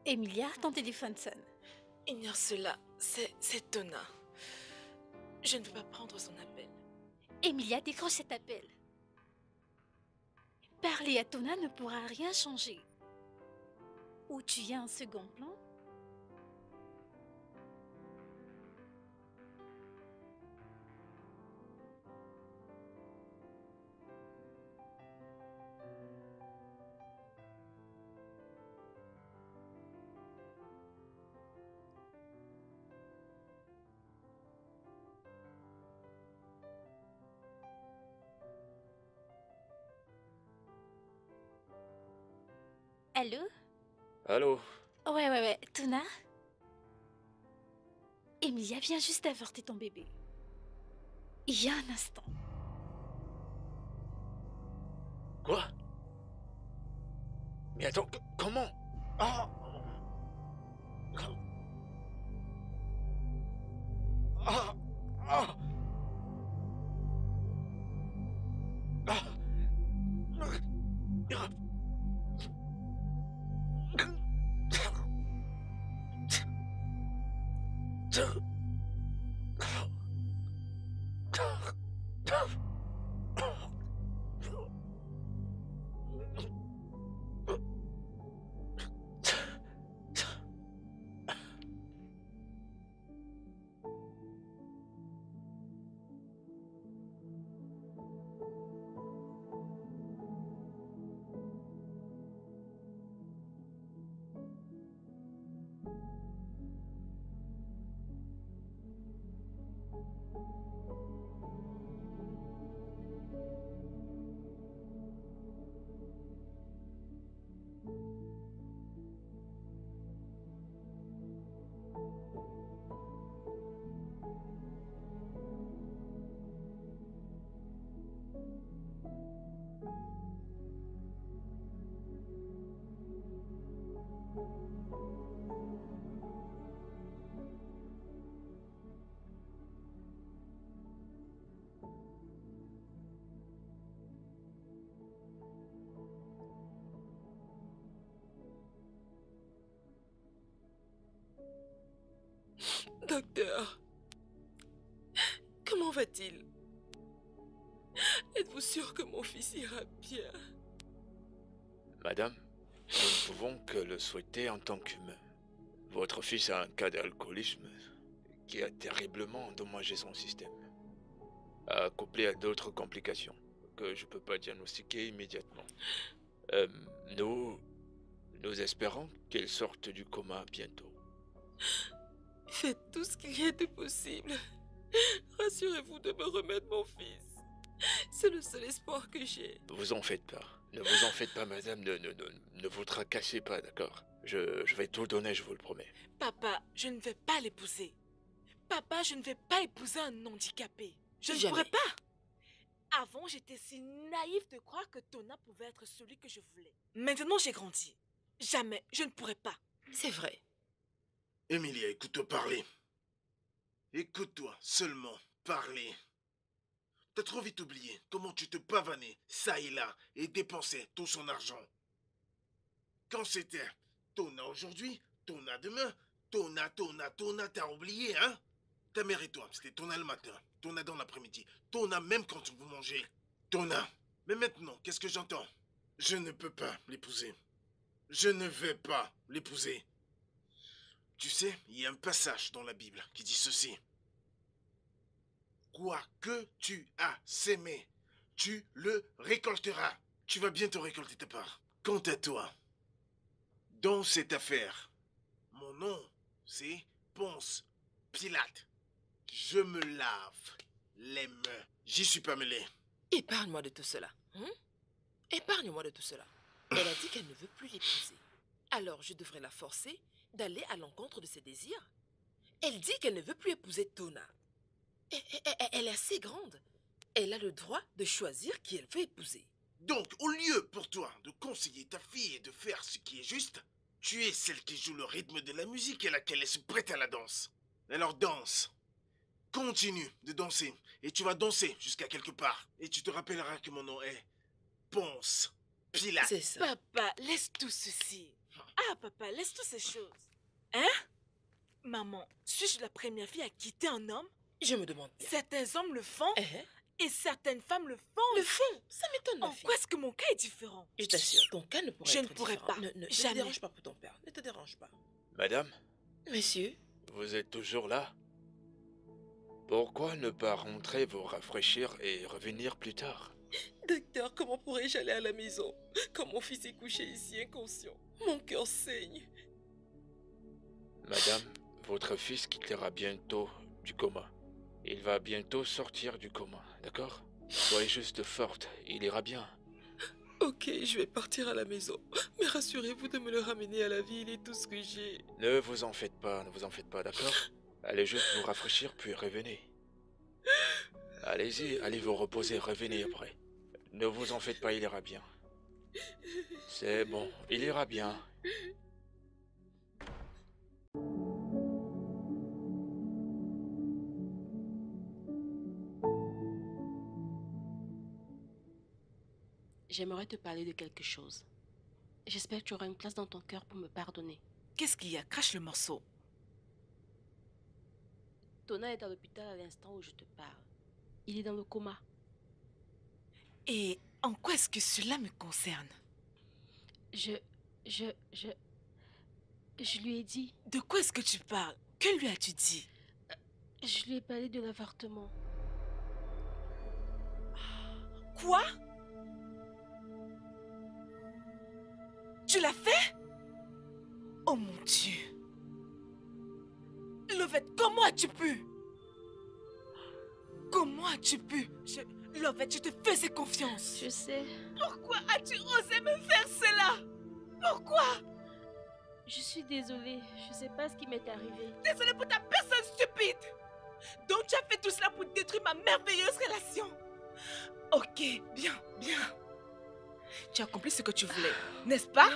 Emilia, ton téléphone sonne. Ignore cela, c'est Tona. Je ne veux pas prendre son appel. Emilia, décroche cet appel. Parler à Tona ne pourra rien changer. Ou tu y as un second plan? Allô? Allô? Ouais, Tona? Emilia vient juste d'avorter ton bébé. Il y a un instant. Quoi? Mais attends, comment? Ah! Ah! Ah! Ah! Docteur, comment va-t-il? Êtes-vous sûr que mon fils ira bien? Madame, nous ne pouvons que le souhaiter en tant qu'humain. Votre fils a un cas d'alcoolisme qui a terriblement endommagé son système, couplé à d'autres complications que je ne peux pas diagnostiquer immédiatement. Nous espérons qu'il sorte du coma bientôt. Faites tout ce qu'il y a de possible. Rassurez-vous de me remettre mon fils. C'est le seul espoir que j'ai. Ne vous en faites pas. Ne vous en faites pas, madame. Ne vous tracassez pas, d'accord? Je vais tout donner, je vous le promets. Papa, je ne vais pas l'épouser. Papa, je ne vais pas épouser un handicapé. Je ne Jamais. pourrais pas. Avant, j'étais si naïve de croire que Tona pouvait être celui que je voulais. Maintenant, j'ai grandi. Jamais, je ne pourrais pas. C'est vrai. Emilia, écoute-toi parler. Écoute-toi seulement parler. T'as trop vite oublié comment tu te pavanais, ça et là, et dépensais tout son argent. Quand c'était Tona aujourd'hui, Tona demain, Tona, t'as oublié, hein? Ta mère et toi, c'était Tona le matin, Tona dans l'après-midi, Tona même quand vous mangez. Tona. Mais maintenant, qu'est-ce que j'entends? Je ne peux pas l'épouser. Je ne vais pas l'épouser. Tu sais, il y a un passage dans la Bible qui dit ceci. Quoi que tu as sémé, tu le récolteras. Tu vas bientôt récolter ta part. Quant à toi, dans cette affaire, mon nom, c'est Ponce Pilate. Je me lave les mains. J'y suis pas mêlé. Épargne-moi de tout cela. Épargne-moi de tout cela. Elle a dit qu'elle ne veut plus l'épouser. Alors je devrais la forcer d'aller à l'encontre de ses désirs. Elle dit qu'elle ne veut plus épouser Tona. Elle est assez grande. Elle a le droit de choisir qui elle veut épouser. Donc, au lieu pour toi de conseiller ta fille et de faire ce qui est juste, tu es celle qui joue le rythme de la musique et laquelle elle se prête à la danse. Alors danse. Continue de danser. Et tu vas danser jusqu'à quelque part. Et tu te rappelleras que mon nom est Ponce Pilate. C'est ça. Papa, laisse tout ceci. Ah, papa, laisse toutes ces choses. Hein? Maman, suis-je la première fille à quitter un homme? Je me demande bien. Certains hommes le font et certaines femmes le font. Le fond, ça m'étonne, ma En fille. quoi est-ce que mon cas est différent? Je t'assure, ton cas ne pourrait Je être ne pourrais différent. pas. Ne te Jamais. dérange pas pour ton père. Ne te dérange pas. Madame, Monsieur, vous êtes toujours là? Pourquoi ne pas rentrer vous rafraîchir et revenir plus tard? docteur, comment pourrais-je aller à la maison quand mon fils est couché ici inconscient? Mon cœur saigne. Madame, votre fils quittera bientôt du coma. Il va bientôt sortir du coma, d'accord? Soyez juste forte, il ira bien. Ok, je vais partir à la maison. Mais rassurez-vous de me le ramener à la vie, il est tout ce que j'ai. Ne vous en faites pas, d'accord? Allez juste vous rafraîchir puis revenez. Allez-y, allez vous reposer, revenez après. Ne vous en faites pas, il ira bien. C'est bon, il ira bien. J'aimerais te parler de quelque chose. J'espère que tu auras une place dans ton cœur pour me pardonner. Qu'est-ce qu'il y a? Crache le morceau. Tona est à l'hôpital à l'instant où je te parle. Il est dans le coma. Et en quoi est-ce que cela me concerne? Je lui ai dit. De quoi est-ce que tu parles? Que lui as-tu dit? Je lui ai parlé de l'avortement. Quoi? Tu l'as fait? Oh mon Dieu! Lovette, comment as-tu pu? Comment as-tu pu? Lovette, je te faisais confiance. Je sais. Pourquoi as-tu osé me faire cela? Pourquoi? Je suis désolée. Je sais pas ce qui m'est arrivé. Désolée pour ta personne stupide. Donc tu as fait tout cela pour détruire ma merveilleuse relation. Ok, bien. Tu as accompli ce que tu voulais, n'est-ce pas?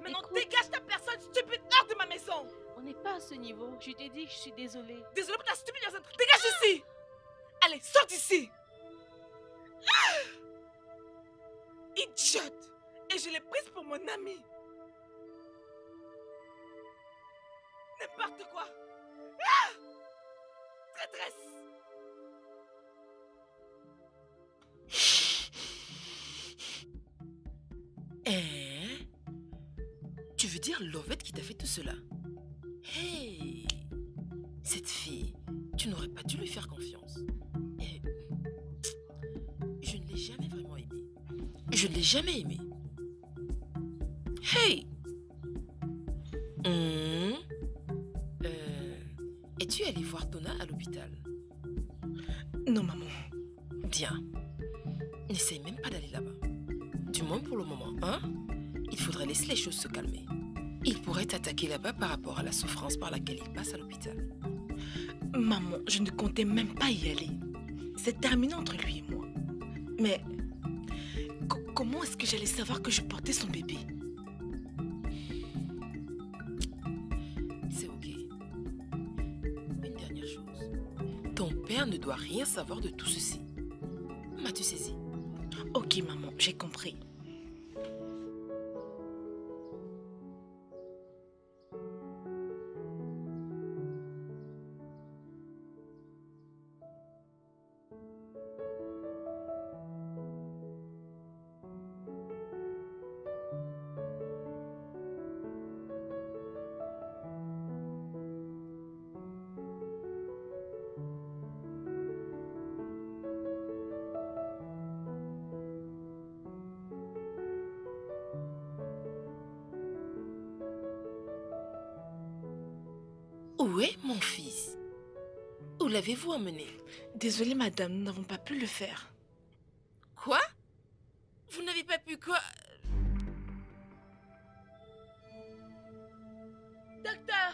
Maintenant, Écoute. dégage ta personne stupide hors de ma maison. On n'est pas à ce niveau. Je t'ai dit que je suis désolée. Désolée pour ta stupide personne. Dégage d'ici. Allez, sors d'ici. Ah! Idiote. Et je l'ai prise pour mon amie. N'importe quoi. Ah! Traîtresse. Hein? Tu veux dire Lovette qui t'a fait tout cela? Hey! Cette fille, tu n'aurais pas dû lui faire confiance. Et je ne l'ai jamais vraiment aimée. Je ne l'ai jamais aimée. Hey! Hum? Es-tu allé voir Tona à l'hôpital? Non, maman. Bien. N'essaye même pas d'aller là-bas. Du moins pour le moment, hein? Il faudrait laisser les choses se calmer. Il pourrait t'attaquer là-bas par rapport à la souffrance par laquelle il passe à l'hôpital. Maman, je ne comptais même pas y aller. C'est terminé entre lui et moi. Mais comment est-ce que j'allais savoir que je portais son bébé? C'est ok. Une dernière chose. Ton père ne doit rien savoir de tout ceci. M'as-tu saisi? Ok, maman, j'ai compris. Où est mon fils? Où l'avez-vous emmené? Désolée, madame, nous n'avons pas pu le faire. Quoi? Vous n'avez pas pu quoi? Docteur!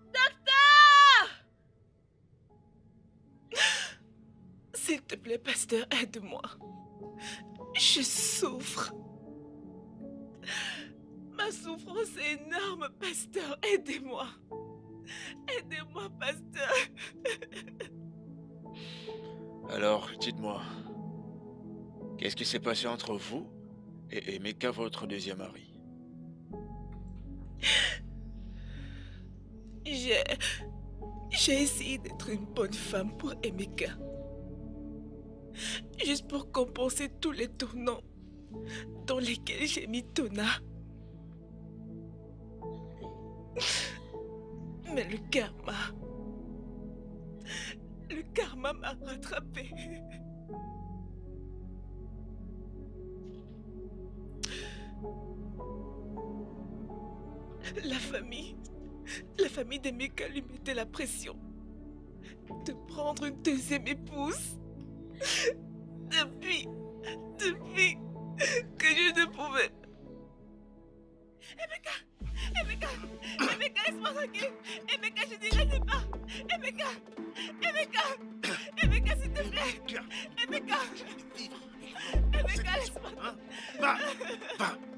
Docteur! S'il te plaît, pasteur, aide-moi. Je souffre. Ma souffrance est énorme, pasteur, aidez-moi. Aidez-moi, pasteur. Alors, dites-moi, qu'est-ce qui s'est passé entre vous et Emeka, votre deuxième mari? J'ai essayé d'être une bonne femme pour Emeka. Juste pour compenser tous les tournants dans lesquels j'ai mis Tona. Mais le karma m'a rattrapée. La famille d'Emeka lui mettait la pression de prendre une deuxième épouse. Depuis que je ne pouvais. Emeka, laisse-moi tranquille. Emeka, je ne dirai pas. Emeka, s'il te plaît. Emeka, laisse-moi. Hein?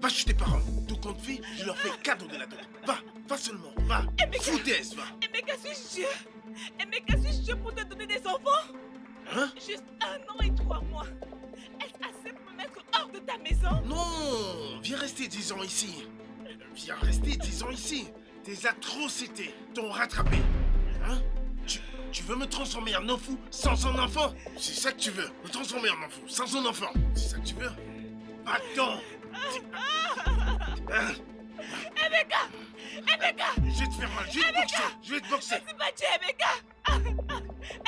Va chez tes parents. Tout compte fait, je leur fais cadeau de la dot. Va seulement, va. Foutaise, va. Emeka, suis-je Dieu pour te donner des enfants? Hein? Juste 1 an et 3 mois. Est-ce assez pour me mettre hors de ta maison? Non, viens rester 10 ans ici. Viens rester 10 ans ici. Tes atrocités t'ont rattrapé. Hein? Tu veux me transformer en un fou sans un enfant? C'est ça que tu veux? Me transformer en un fou sans un enfant? C'est ça que tu veux? Attends. Hein? Emeka! Je vais te faire mal, je vais te boxer. C'est pas Dieu, Emeka!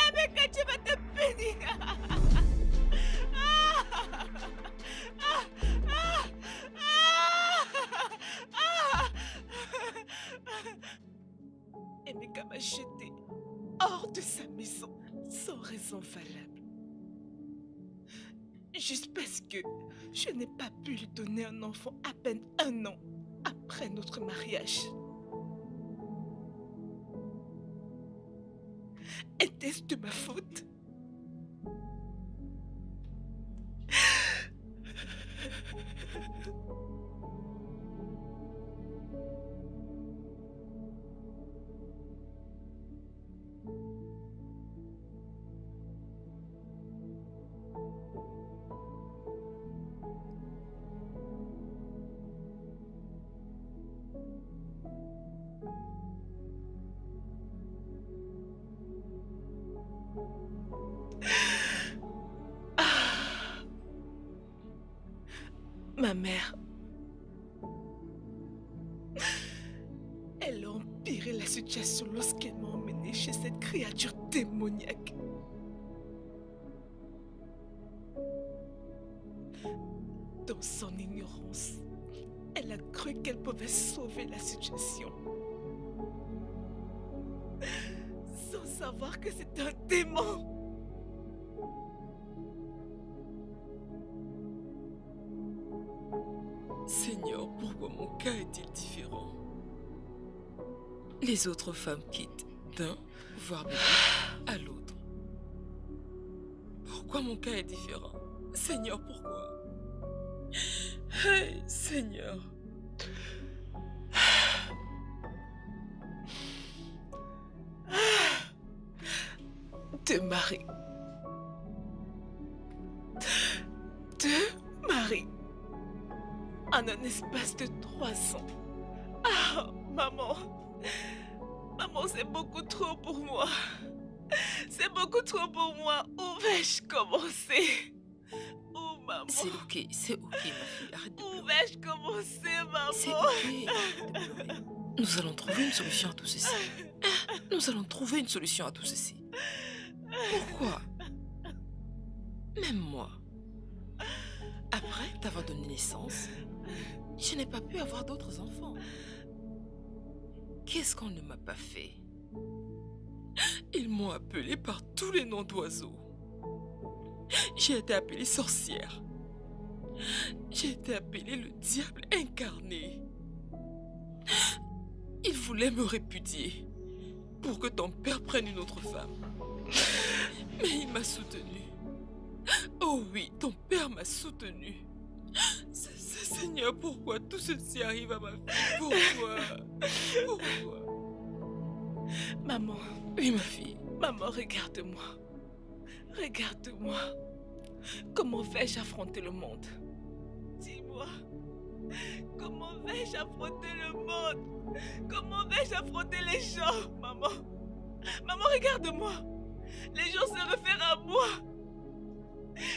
Emeka, tu vas te punir! Emeka m'a jeté hors de sa maison sans raison valable. Juste parce que je n'ai pas pu lui donner un enfant à peine 1 an après notre mariage. Était-ce de ma faute? Ah, ma mère, elle a empiré la situation lorsqu'elle m'a emmenée chez cette créature démoniaque. Dans son ignorance, elle a cru qu'elle pouvait sauver la situation. Sans savoir que c'est un démon. Seigneur, pourquoi mon cas est-il différent? Les autres femmes quittent d'un, voire bébé, à l'autre. Pourquoi mon cas est différent? Seigneur, pourquoi? Hey, Seigneur. Deux maris. Deux maris. En un espace de 3 ans. Ah, maman. Maman, c'est beaucoup trop pour moi. C'est beaucoup trop pour moi. Où vais-je commencer? Où, maman? C'est ok, ma fille. Arrête de Où pleurer. vais-je commencer, maman? C'est ok, arrête de pleurer. Nous allons trouver une solution à tout ceci. Nous allons trouver une solution à tout ceci. Pourquoi? Même moi, après t'avoir donné naissance, je n'ai pas pu avoir d'autres enfants. Qu'est-ce qu'on ne m'a pas fait? Ils m'ont appelée par tous les noms d'oiseaux. J'ai été appelée sorcière. J'ai été appelée le diable incarné. Ils voulaient me répudier pour que ton père prenne une autre femme. Mais il m'a soutenue. Oh oui, ton père m'a soutenue. Seigneur, pourquoi tout ceci arrive à ma fille? Pourquoi? Maman. Oui, ma fille. Maman, regarde-moi. Regarde-moi. Comment vais-je affronter le monde? Dis-moi. Comment vais-je affronter le monde? Comment vais-je affronter les gens, maman? Maman, regarde-moi. Les gens se réfèrent à moi.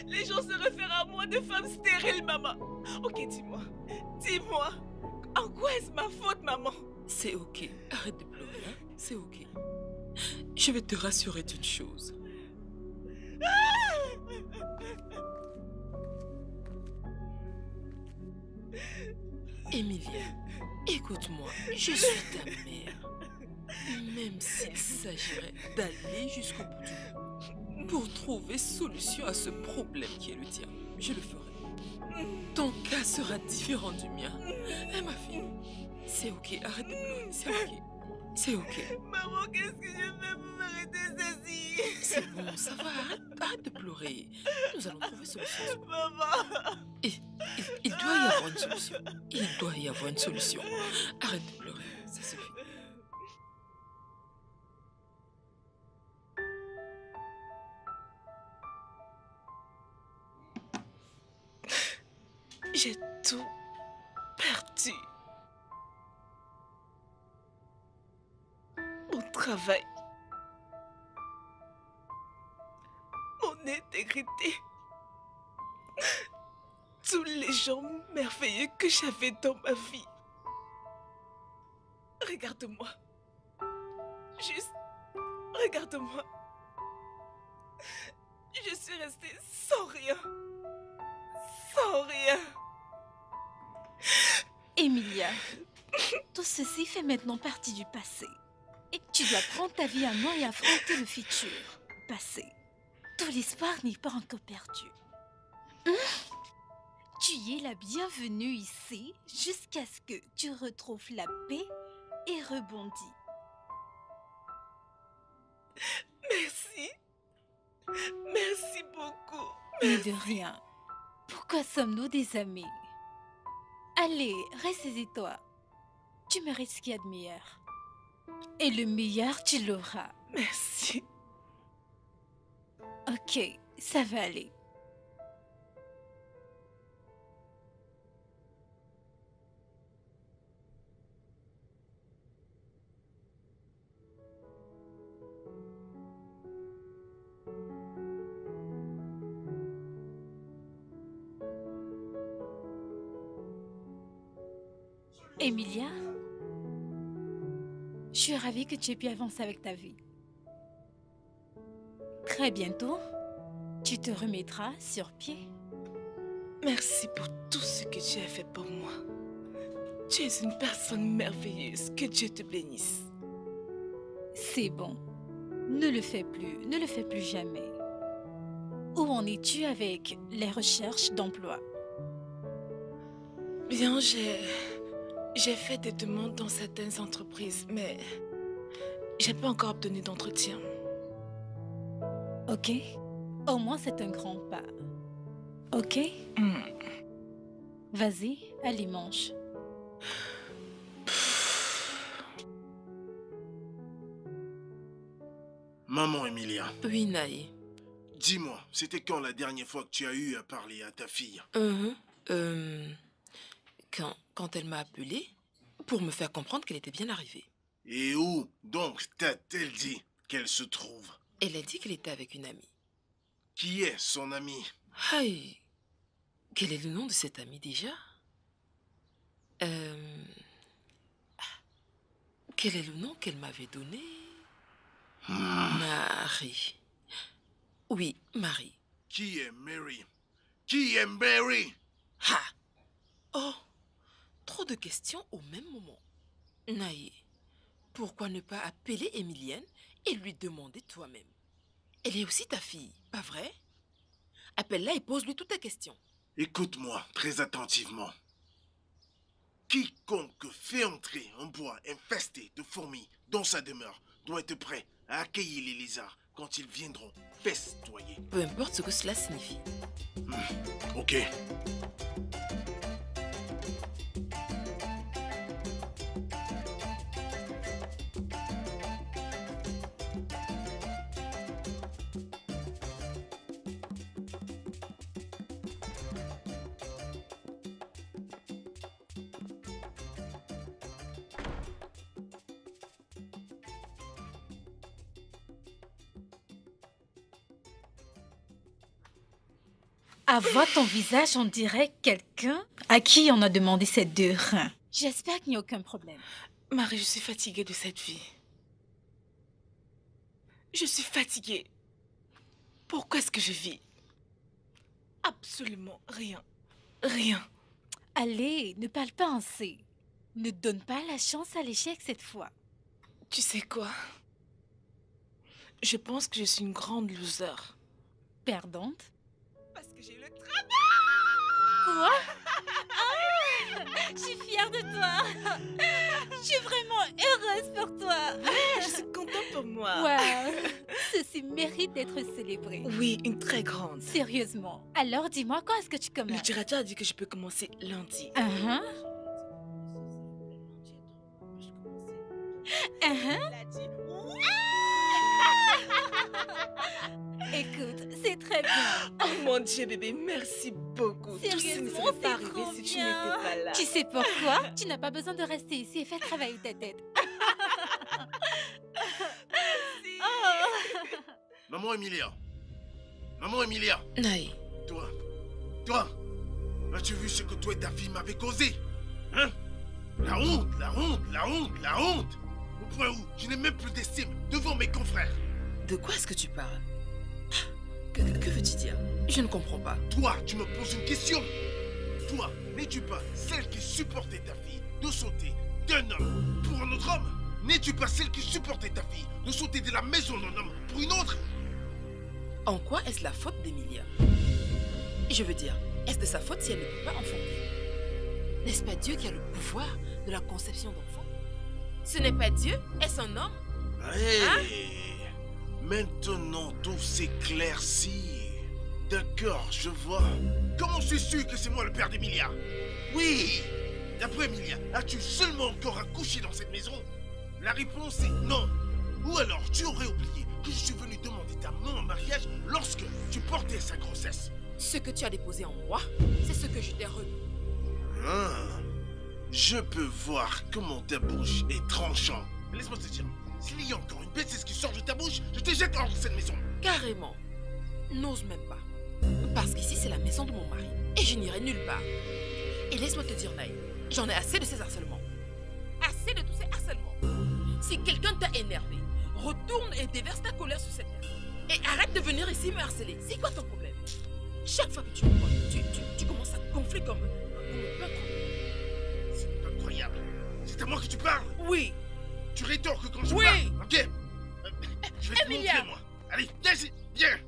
Les gens se réfèrent à moi de femme stérile, maman. Ok, dis-moi. Dis-moi. En quoi est-ce ma faute, maman? C'est ok. Arrête de pleurer, hein? C'est ok. Je vais te rassurer d'une chose. Emilia, écoute-moi, je suis ta mère. Même s'il s'agirait d'aller jusqu'au bout du monde pour trouver solution à ce problème qui est le tien, je le ferai. Ton cas sera différent du mien. Hein, ma fille? C'est ok, arrête de pleurer, c'est ok. C'est ok. Maman, qu'est-ce que je fais pour m'arrêter ceci? C'est bon, ça va, arrête de pleurer. Nous allons trouver solution. Maman. Il doit y avoir une solution. Il doit y avoir une solution. Arrête de pleurer, ça suffit. J'ai tout perdu. Mon travail. Mon intégrité. Tous les gens merveilleux que j'avais dans ma vie. Regarde-moi. Juste, regarde-moi. Je suis restée sans rien. Sans rien. Emilia, tout ceci fait maintenant partie du passé. Et tu dois prendre ta vie en main et affronter le futur. Passé. Tout l'espoir n'est pas encore perdu. Tu es la bienvenue ici jusqu'à ce que tu retrouves la paix et rebondis. Merci. Merci beaucoup. Mais de rien. Pourquoi sommes-nous des amis? Allez, ressaisis-toi. Tu mérites ce qu'il y a de meilleur. Et le meilleur, tu l'auras. Merci. Ok, ça va aller. Emilia, je suis ravie que tu aies pu avancer avec ta vie. Très bientôt, tu te remettras sur pied. Merci pour tout ce que tu as fait pour moi. Tu es une personne merveilleuse. Que Dieu te bénisse. C'est bon. Ne le fais plus jamais. Où en es-tu avec les recherches d'emploi? Bien, j'ai fait des demandes dans certaines entreprises, mais j'ai pas encore obtenu d'entretien. Ok. Au moins, c'est un grand pas. Ok? Vas-y, allez, mange. Maman Emilia, Oui, Naï. dis-moi, c'était quand la dernière fois que tu as eu à parler à ta fille? Quand elle m'a appelé pour me faire comprendre qu'elle était bien arrivée. Et où donc t'a-t-elle dit qu'elle se trouve? Elle a dit qu'elle était avec une amie. Qui est son amie? Aïe, quel est le nom de cette amie déjà? Quel est le nom qu'elle m'avait donné? Marie. Oui, Marie. Qui est Mary? Qui est Mary? Ha! Oh, trop de questions au même moment. Naïe, pourquoi ne pas appeler Emilienne et lui demander toi-même? Elle est aussi ta fille, pas vrai? Appelle-la et pose-lui toutes tes questions. Écoute-moi très attentivement. Quiconque fait entrer un bois infesté de fourmis dans sa demeure doit être prêt à accueillir les lézards quand ils viendront festoyer. Peu importe ce que cela signifie. Ok. À voir ton visage, on dirait quelqu'un à qui on a demandé ses 2 reins. J'espère qu'il n'y a aucun problème. Marie, je suis fatiguée de cette vie. Je suis fatiguée. Pourquoi est-ce que je vis? Absolument rien. Rien. Allez, ne parle pas ainsi. Ne donne pas la chance à l'échec cette fois. Tu sais quoi? Je pense que je suis une grande loser. Perdante? Parce que j'ai eu le Quoi? Ah, je suis fière de toi. Je suis vraiment heureuse pour toi. Je suis contente pour moi. Wow. Ceci mérite d'être célébré. Oui, une très grande. Sérieusement. Alors dis-moi, quand est-ce que tu Le commences? directeur a dit que je peux commencer lundi. Uh-huh. Uh-huh. Écoute, c'est très bien. Oh mon Dieu, bébé, merci beaucoup. Tout ça ne Sérieusement, serait pas c'est arrivé trop si tu bien. n'étais pas là. Tu sais pourquoi? Tu n'as pas besoin de rester ici et faire travailler ta tête. Oh. Maman Emilia. Maman Emilia. Naï, Toi. As-tu vu ce que toi et ta fille m'avez causé? Hein? La honte, la honte, la honte, la honte. Au point où je n'ai même plus d'estime devant mes confrères. de quoi est-ce que tu parles? Que veux-tu dire? Je ne comprends pas. Toi, tu me poses une question. Toi, n'es-tu pas celle qui supportait ta fille de sauter d'un homme pour un autre homme? N'es-tu pas celle qui supportait ta fille de sauter de la maison d'un homme pour une autre? En quoi est-ce la faute d'Emilia? Je veux dire, est-ce de sa faute si elle ne peut pas enfanter? N'est-ce pas Dieu qui a le pouvoir de la conception d'enfants? Ce n'est pas Dieu? Est-ce un homme? Hey, maintenant tout s'éclaircit. D'accord, je vois. Comment suis-tu que c'est moi le père d'Emilia? Oui. D'après Emilia, as-tu seulement encore accouché dans cette maison? La réponse est non. Ou alors tu aurais oublié que je suis venu demander ta main en mariage lorsque tu portais sa grossesse. Ce que tu as déposé en moi, c'est ce que je t'ai remis. Je peux voir comment ta bouche est tranchante. Mais laisse-moi te dire, s'il y a encore une bêtise qui sort de ta bouche, je te jette hors de cette maison. Carrément. N'ose même pas. Parce qu'ici, c'est la maison de mon mari. Et je n'irai nulle part. Et laisse-moi te dire, Naï, j'en ai assez de ces harcèlements. cesser de tousser harcèlement. Si quelqu'un t'a énervé, retourne et déverse ta colère sur cette personne. Et arrête de venir ici me harceler. C'est quoi ton problème? Chaque fois que tu me vois, tu commences à gonfler comme un peuple. C'est incroyable. C'est à moi que tu parles. Oui. Tu rétorques quand je Oui. parle, ok? Je vais te Emilia. montrer, moi. Allez, viens ici, viens.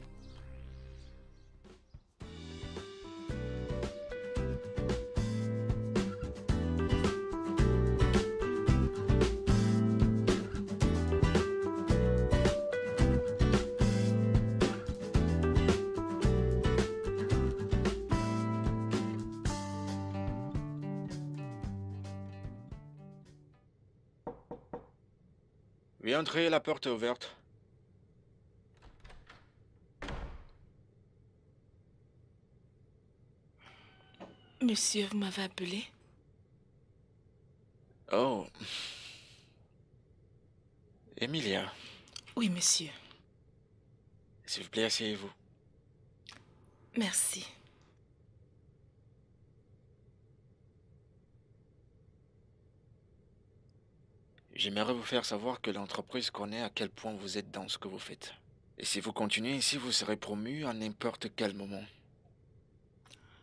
Oui, entrez, la porte est ouverte. Monsieur, vous m'avez appelé? Oh. Emilia, Oui, monsieur. s'il vous plaît, asseyez-vous. Merci. J'aimerais vous faire savoir que l'entreprise connaît à quel point vous êtes dans ce que vous faites. Et si vous continuez ici, vous serez promu à n'importe quel moment.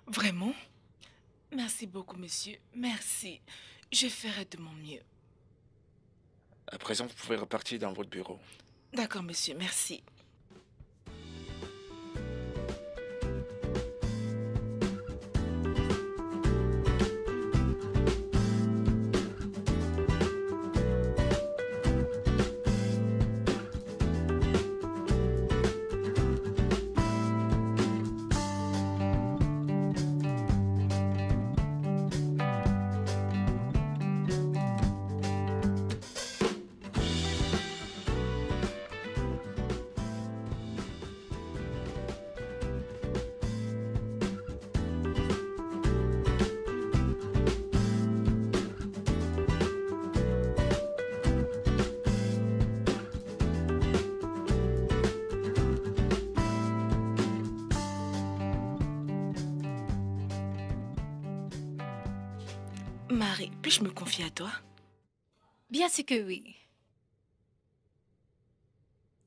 Vraiment? Merci beaucoup, monsieur. Merci. Je ferai de mon mieux. À présent, vous pouvez repartir dans votre bureau. D'accord, monsieur. Merci. Marie, puis-je me confier à toi? Bien sûr que oui.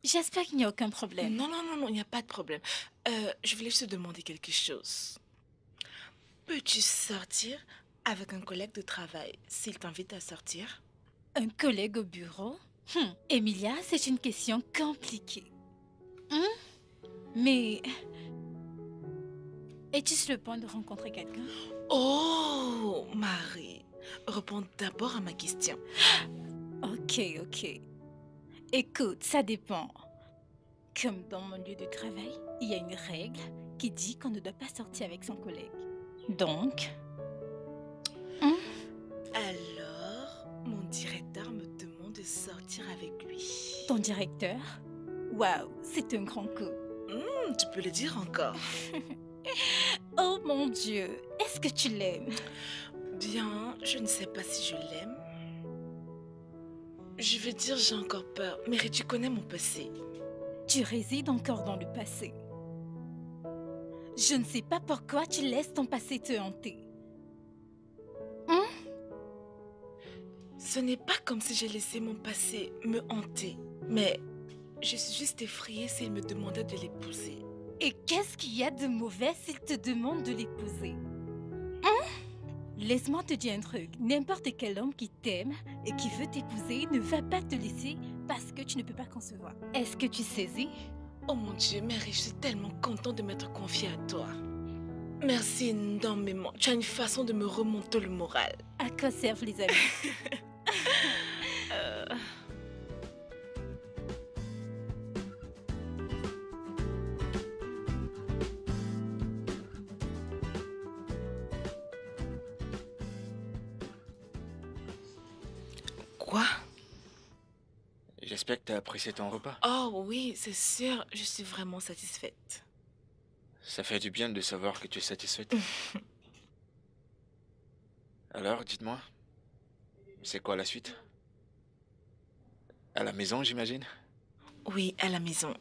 J'espère qu'il n'y a aucun problème. Non, il n'y a pas de problème. Je voulais juste te demander quelque chose. Peux-tu sortir avec un collègue de travail s'il t'invite à sortir? Un collègue au bureau? Emilia, c'est une question compliquée. Mais... es-tu sur le point de rencontrer quelqu'un? Oh, Marie, réponds d'abord à ma question. Ok. Écoute, ça dépend. Comme dans mon lieu de travail, il y a une règle qui dit qu'on ne doit pas sortir avec son collègue. Donc... Alors, mon directeur me demande de sortir avec lui. Ton directeur? Waouh, c'est un grand coup. Tu peux le dire encore. Oh mon Dieu, est-ce que tu l'aimes? Bien, je ne sais pas si je l'aime. Je veux dire, j'ai encore peur. Mais tu connais mon passé. Tu résides encore dans le passé. Je ne sais pas pourquoi tu laisses ton passé te hanter. Ce n'est pas comme si j'ai laissé mon passé me hanter. Mais je suis juste effrayée s'il me demandait de l'épouser. Et qu'est-ce qu'il y a de mauvais s'il te demande de l'épouser? Laisse-moi te dire un truc. N'importe quel homme qui t'aime et qui veut t'épouser ne va pas te laisser parce que tu ne peux pas concevoir. Est-ce que tu saisis? Oh mon Dieu, Mary, je suis tellement contente de m'être confiée à toi. Merci énormément. Tu as une façon de me remonter le moral. À quoi servent les amis? Quoi? J'espère que tu as apprécié ton repas. Oh oui, c'est sûr. Je suis vraiment satisfaite. Ça fait du bien de savoir que tu es satisfaite. Alors, dites-moi, c'est quoi la suite? À la maison, j'imagine? Oui, à la maison.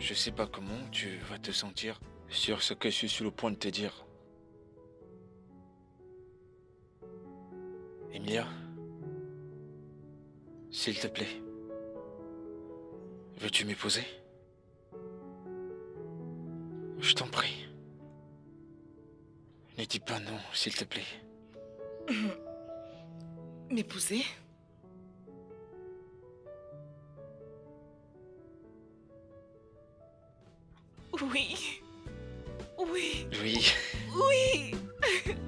je sais pas comment tu vas te sentir sur ce que je suis sur le point de te dire. Emilia, s'il te plaît, veux-tu m'épouser? Je t'en prie. Ne dis pas non, s'il te plaît. M'épouser? Oui. Oui. Oui. Oui.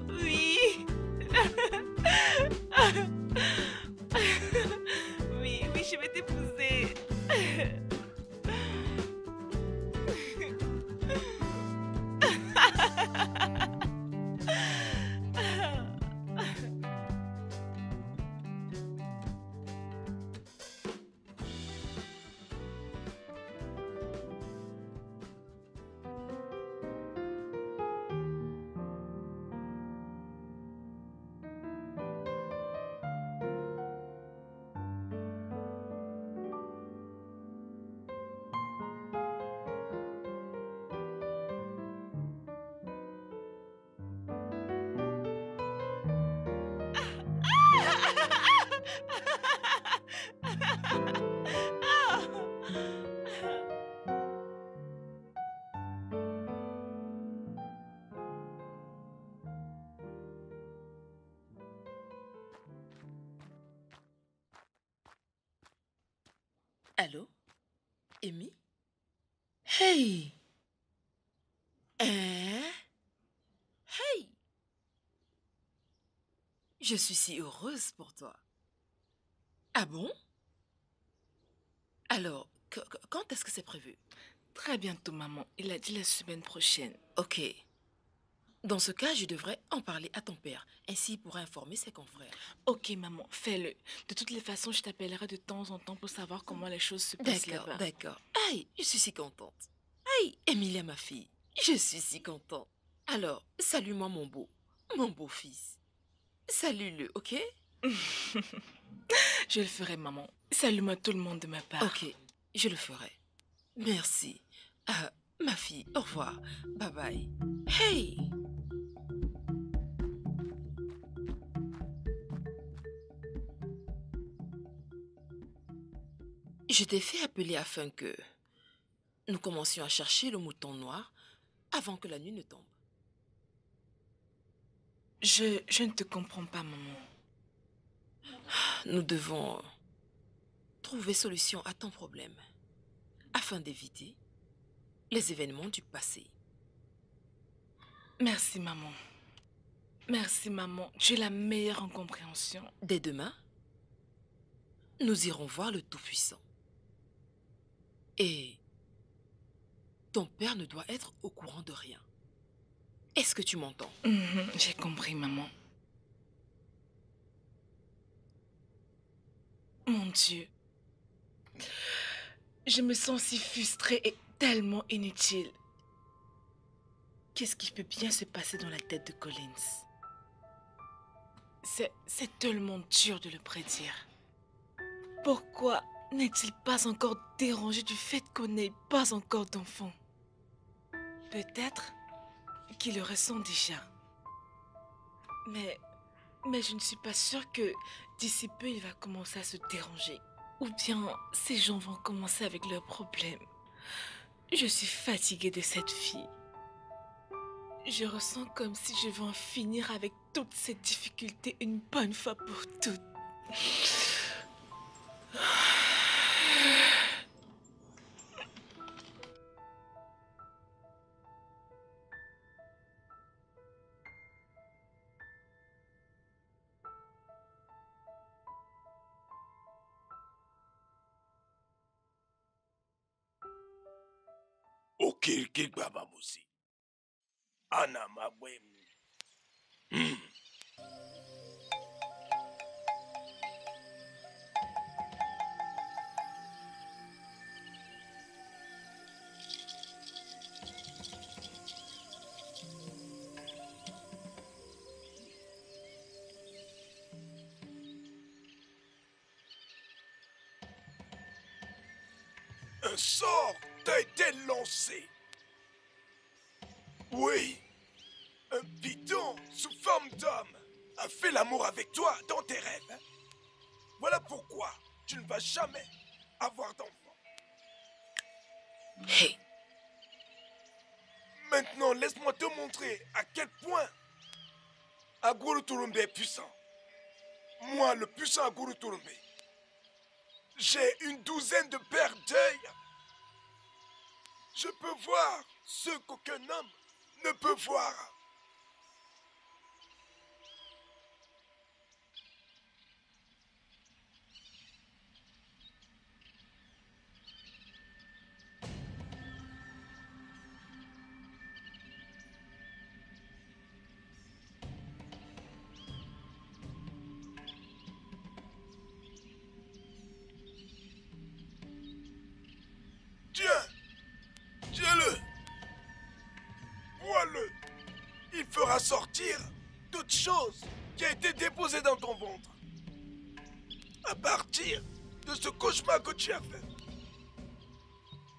Oui. Oui, oui, je vais t'épouser. Allô? Amy? Hey! Hein? Hey! Je suis si heureuse pour toi. Ah bon? Alors, quand est-ce que c'est prévu? Très bientôt, maman. Il a dit la semaine prochaine. Ok. Dans ce cas, je devrais en parler à ton père. Ainsi, il pourra informer ses confrères. Ok, maman, fais-le. De toutes les façons, je t'appellerai de temps en temps pour savoir comment les choses se passent D'accord, là-bas. d'accord. Aïe, je suis si contente. Aïe, Emilia, ma fille, je suis si contente. Alors, salue-moi mon beau fils. Salue-le, ok? Je le ferai, maman. Salue-moi tout le monde de ma part. Ok, je le ferai. Merci. Ah, ma fille, au revoir. Bye bye. Hey! Je t'ai fait appeler afin que nous commencions à chercher le mouton noir avant que la nuit ne tombe. Je ne te comprends pas, maman. Nous devons trouver solution à ton problème afin d'éviter les événements du passé. Merci, maman. Merci, maman. Tu es la meilleure en compréhension. Dès demain, nous irons voir le Tout-Puissant. Et ton père ne doit être au courant de rien. Est-ce que tu m'entends? J'ai compris, maman. Mon Dieu. Je me sens si frustrée et tellement inutile. Qu'est-ce qui peut bien se passer dans la tête de Collins? C'est tellement dur de le prédire. Pourquoi n'est-il pas encore dérangé du fait qu'on n'ait pas encore d'enfant? Peut-être qu'il le ressent déjà. Mais je ne suis pas sûre que d'ici peu, il va commencer à se déranger. Ou bien ces gens vont commencer avec leurs problèmes. Je suis fatiguée de cette fille. Je ressens comme si je veux en finir avec toutes ces difficultés une bonne fois pour toutes. Okirikiri baba musi. Ana mabwe. Un sort t'a été lancé. Oui, un bidon sous forme d'homme a fait l'amour avec toi dans tes rêves. Voilà pourquoi tu ne vas jamais avoir d'enfant. Hey, Maintenant, laisse-moi te montrer à quel point Aguru Turumbe est puissant. Moi, le puissant Aguru Turumbe, j'ai une douzaine de paires d'œils. Je peux voir ce qu'aucun homme ne peut voir. Tiens-le. Vois-le. Il fera sortir toute chose qui a été déposée dans ton ventre. À partir de ce cauchemar que tu as fait.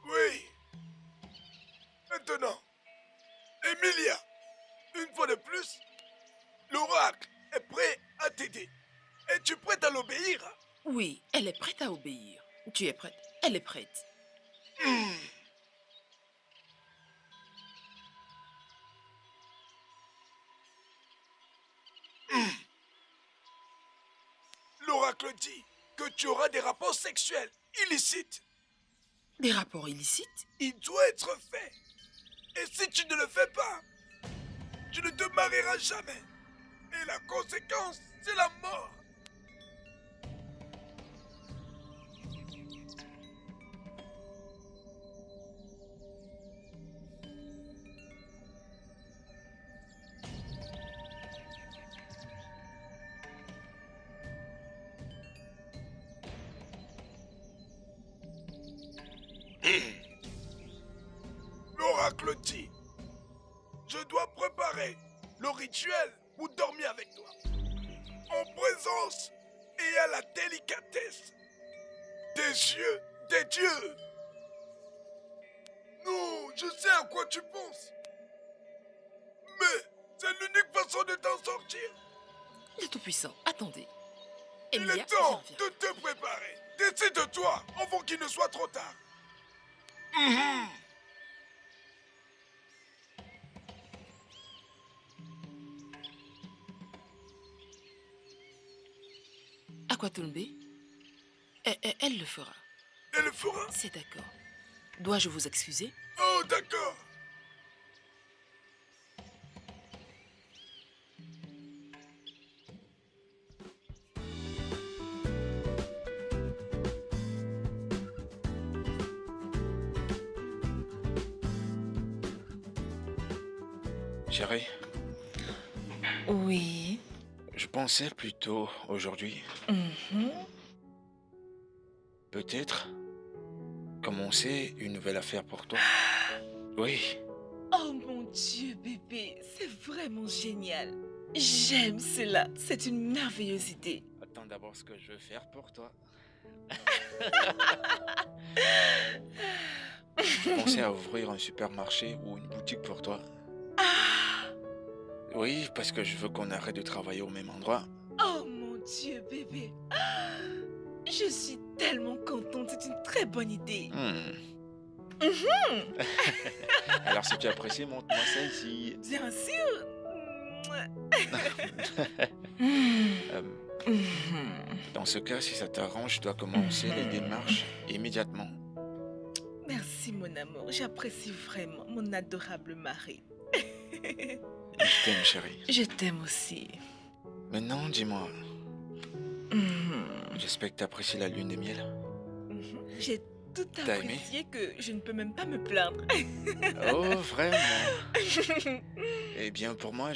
Oui. Maintenant, Emilia, une fois de plus, l'oracle est prêt à t'aider. Es-tu prête à l'obéir? oui, elle est prête à obéir. Tu es prête? Elle est prête. L'oracle dit que tu auras des rapports sexuels illicites. Des rapports illicites? Il doit être fait. Et si tu ne le fais pas, tu ne te marieras jamais. Et la conséquence, c'est la mort. L'oracle dit, je dois préparer le rituel pour dormir avec toi. En présence et à la délicatesse des yeux des dieux. Non, je sais à quoi tu penses. Mais c'est l'unique façon de t'en sortir. Le Tout-Puissant, attendez. Il Emilia, est temps j'en viens. de te préparer. Décide-toi avant qu'il ne soit trop tard. Aquatumbe, elle le fera. Elle le fera. C'est d'accord. Dois-je vous excuser? Oh, d'accord. Chérie, Oui. je pensais plutôt aujourd'hui, Mhm. peut-être, commencer une nouvelle affaire pour toi. Oui, Oh mon Dieu, bébé, c'est vraiment génial. J'aime cela. C'est une merveilleuse idée. attends d'abord ce que je veux faire pour toi. Je pensais à ouvrir un supermarché ou une boutique pour toi. Oui, parce que je veux qu'on arrête de travailler au même endroit. Oh mon Dieu, bébé. Je suis tellement contente. C'est une très bonne idée. Alors si tu apprécies, montre-moi ça ici. Bien sûr. Dans ce cas, si ça t'arrange, je dois commencer les démarches immédiatement. Merci, mon amour. J'apprécie vraiment mon adorable mari. Je t'aime, chérie. Je t'aime aussi. Maintenant, dis-moi, Mhm. j'espère que tu apprécies la lune de miel. Mhm. J'ai tout T'as aimé? apprécié que je ne peux même pas me plaindre. Oh, vraiment? Eh bien, pour moi,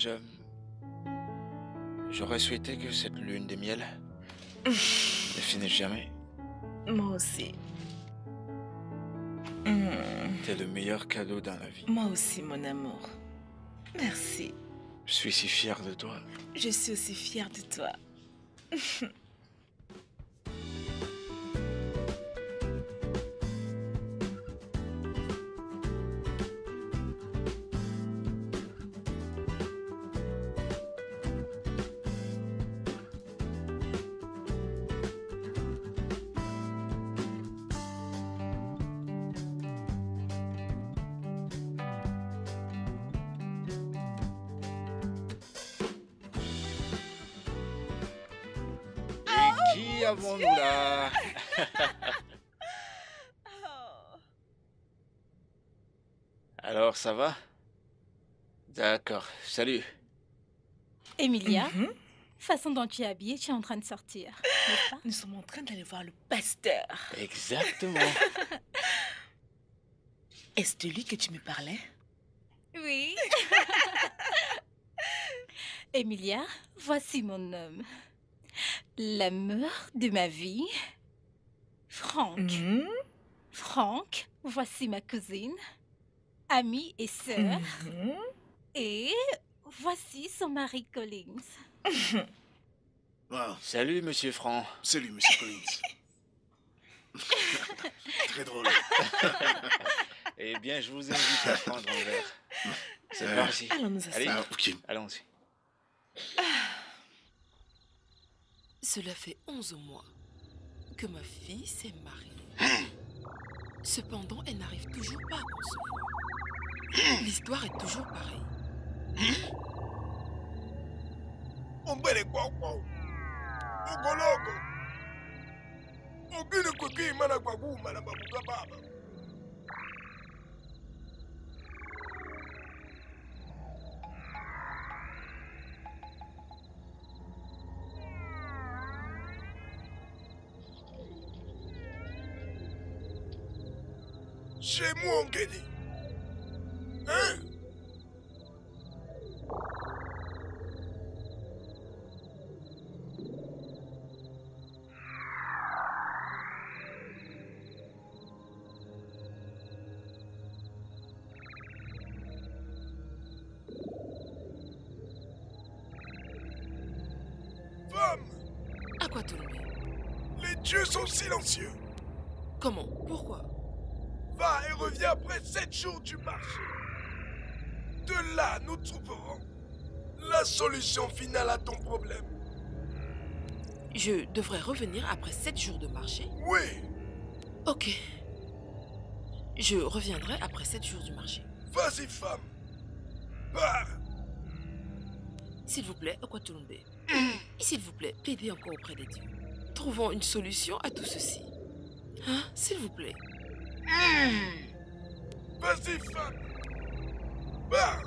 j'aurais souhaité que cette lune de miel ne finisse jamais. Moi aussi. Mhm. T'es le meilleur cadeau dans la vie. Moi aussi, mon amour. Merci. Je suis si fier de toi. Je suis aussi fière de toi. Qui avons-nous là? Oh. Alors, ça va? D'accord, salut. Emilia, Mhm. façon dont tu es habillée, tu es en train de sortir, n'est-ce pas? Nous sommes en train d'aller voir le pasteur. Exactement. Est-ce de lui que tu me parlais? Oui. Emilia, voici mon homme. L'amour de ma vie, Franck. Mhm. Franck, voici ma cousine, amie et sœur. Mhm. Et voici son mari Collins. Wow. Salut, monsieur Franc. Salut, monsieur Collins. Très drôle. Eh bien, je vous invite à prendre un verre. C'est parti. Allons nous Allez, asseoir. Ok. allons-y. Cela fait 11 mois que ma fille s'est mariée. Cependant, elle n'arrive toujours pas à concevoir. L'histoire est toujours pareille. Ombele kwakwa. Ogologo. Ogini kweki mana kwaguma na babuga baba. Chez moi, Ngedi. Hein? Femme, À quoi tout le monde? les dieux sont silencieux. Comment? Pourquoi? Va et reviens après 7 jours du marché. De là, nous trouverons la solution finale à ton problème. Je devrais revenir après 7 jours de marché? Oui, Ok. Je reviendrai après 7 jours du marché. vas-y, femme. Pars. S'il vous plaît, Okwatulumbe. S'il vous plaît, plaidez encore auprès des dieux. Trouvons une solution à tout ceci. Hein? S'il vous plaît. Vas-y, femme. Pars.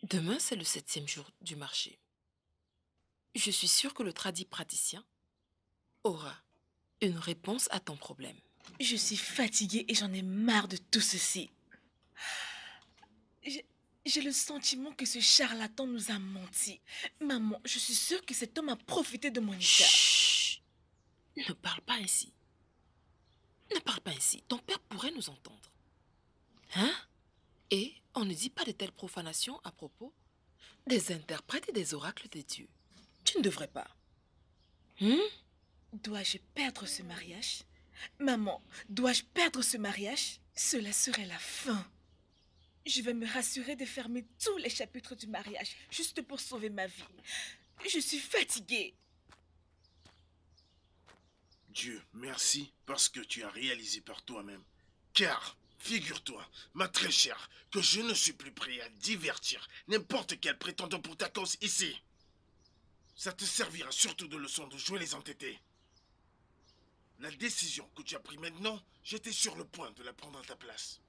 Demain, c'est le 7e jour du marché. Je suis sûre que le tradit praticien aura une réponse à ton problème. Je suis fatiguée et j'en ai marre de tout ceci. J'ai le sentiment que ce charlatan nous a menti. Maman, je suis sûre que cet homme a profité de mon état. Chut! Ne parle pas ainsi. Ne parle pas ainsi. Ton père pourrait nous entendre. Hein? Et on ne dit pas de telles profanations à propos des interprètes et des oracles des dieux. Tu ne devrais pas. Dois-je perdre ce mariage? Maman, dois-je perdre ce mariage? Cela serait la fin. Je vais me rassurer de fermer tous les chapitres du mariage, juste pour sauver ma vie. Je suis fatiguée. Dieu, merci parce que tu as réalisé par toi-même. Car, figure-toi, ma très chère, que je ne suis plus prêt à divertir n'importe quel prétendant pour ta cause ici. Ça te servira surtout de leçon de jouer les entêtés. La décision que tu as prise maintenant, j'étais sur le point de la prendre à ta place.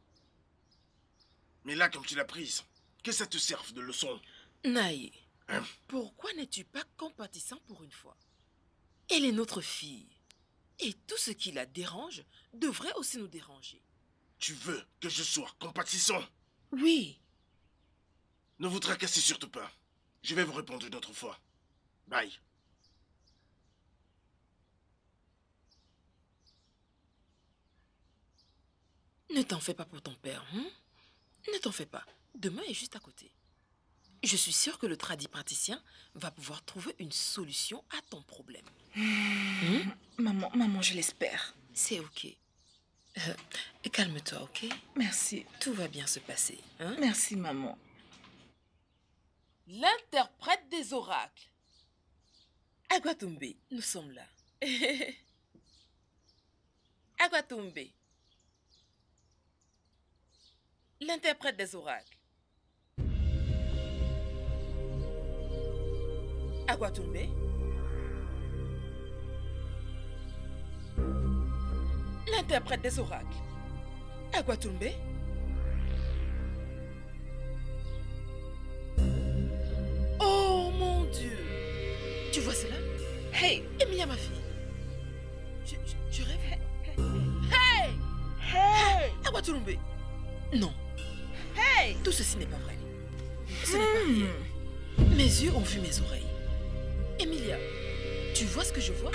Mais là, comme tu l'as prise, que ça te serve de leçon. Naïe, Hein? pourquoi n'es-tu pas compatissant pour une fois? Elle est notre fille. Et tout ce qui la dérange devrait aussi nous déranger. Tu veux que je sois compatissant? Oui. Ne vous tracassez surtout pas. Je vais vous répondre une autre fois. Bye. Ne t'en fais pas pour ton père, hein? Ne t'en fais pas. Demain est juste à côté. Je suis sûre que le tradit praticien va pouvoir trouver une solution à ton problème. Maman, je l'espère. C'est ok. Calme-toi, ok? Merci. Tout va bien se passer. Hein? Merci, maman. L'interprète des oracles. Agwatumbe, nous sommes là. Agwatumbe. L'interprète des oracles. Agwatumbe. L'interprète des oracles. Agwatumbe. Oh mon Dieu. Tu vois cela? Hey! Emilia, ma fille. Tu rêves? Hey! Hey! Agwatumbe. Non. Hey! Tout ceci n'est pas vrai. Ce n'est pas rien. Mes yeux ont vu mes oreilles. Emilia, tu vois ce que je vois?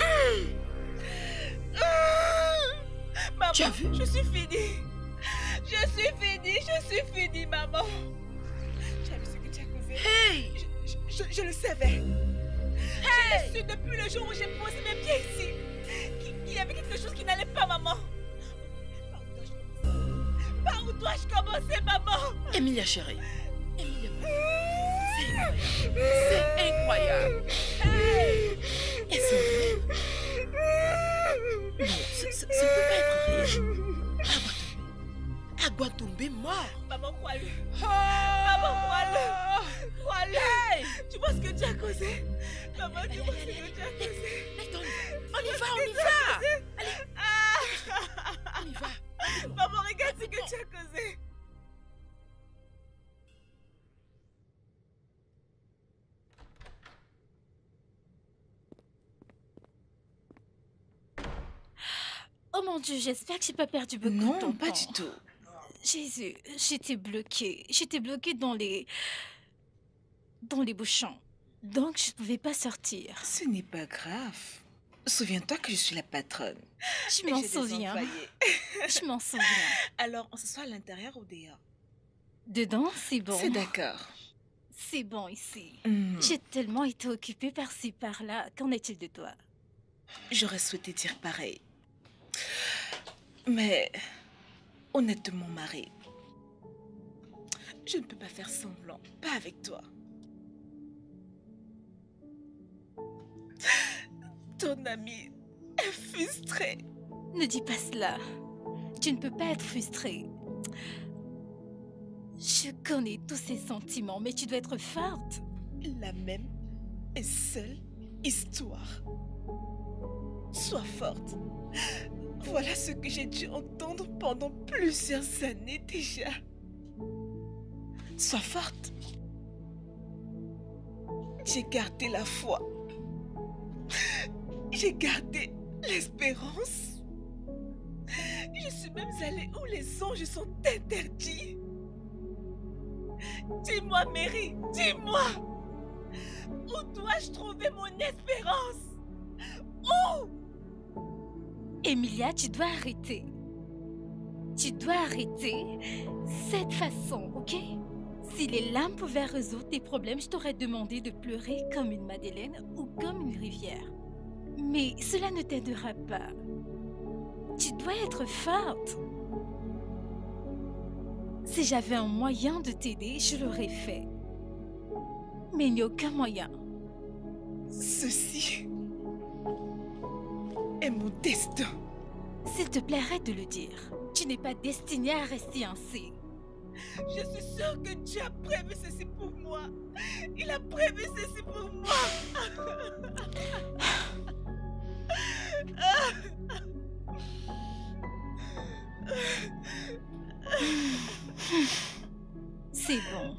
Maman, Tu as vu? je suis finie. Je suis finie, maman. Tu as vu ce que tu as causé? Hey! Je le savais. Je l'ai su depuis le jour où j'ai posé mes pieds ici. Qu'il y avait quelque chose qui n'allait pas, maman. Par où dois-je commencer, maman? Emilia, chérie. Emilia, c'est incroyable. Est-ce un rêve? Non, ce ne peut pas être réel. Agwatumbe mort. Maman, crois-le. Maman, crois-le. Crois-le. Tu vois ce que tu as causé? Maman, tu vois ce que tu as causé? On y va. Allez. On y va. Maman, regarde ce que tu as causé. Oh mon Dieu, j'espère que j'ai pas perdu beaucoup de Non, temps. pas du tout. Jésus, j'étais bloquée. J'étais bloquée dans les bouchons. Donc, je ne pouvais pas sortir. Ce n'est pas grave. Souviens-toi que je suis la patronne. Je Et m'en j'ai des souviens. employés. Je m'en souviens. Alors, on s'assoit à l'intérieur ou dehors? Dedans, c'est bon. C'est d'accord. C'est bon ici. Hmm. J'ai tellement été occupée par-ci, par-là. Qu'en est-il de toi? J'aurais souhaité dire pareil. Mais, honnêtement, Marie, je ne peux pas faire semblant. Pas avec toi. Ton ami est frustré. Ne dis pas cela. Tu ne peux pas être frustrée. Je connais tous ces sentiments, mais tu dois être forte. La même et seule histoire. Sois forte. Voilà ce que j'ai dû entendre pendant plusieurs années déjà. Sois forte. J'ai gardé la foi. J'ai gardé l'espérance. Je suis même allée où les anges sont interdits. Dis-moi, Mary, dis-moi. Où dois-je trouver mon espérance? Où? Emilia, tu dois arrêter. Tu dois arrêter cette façon, ok? Si les larmes pouvaient résoudre tes problèmes, je t'aurais demandé de pleurer comme une Madeleine ou comme une rivière. Mais cela ne t'aidera pas. Tu dois être forte. Si j'avais un moyen de t'aider, je l'aurais fait. Mais il n'y a aucun moyen. Ceci est mon destin. S'il te plairait de le dire. Tu n'es pas destinée à rester ainsi. Je suis sûre que Dieu a prévu ceci pour moi. Il a prévu ceci pour moi. C'est bon.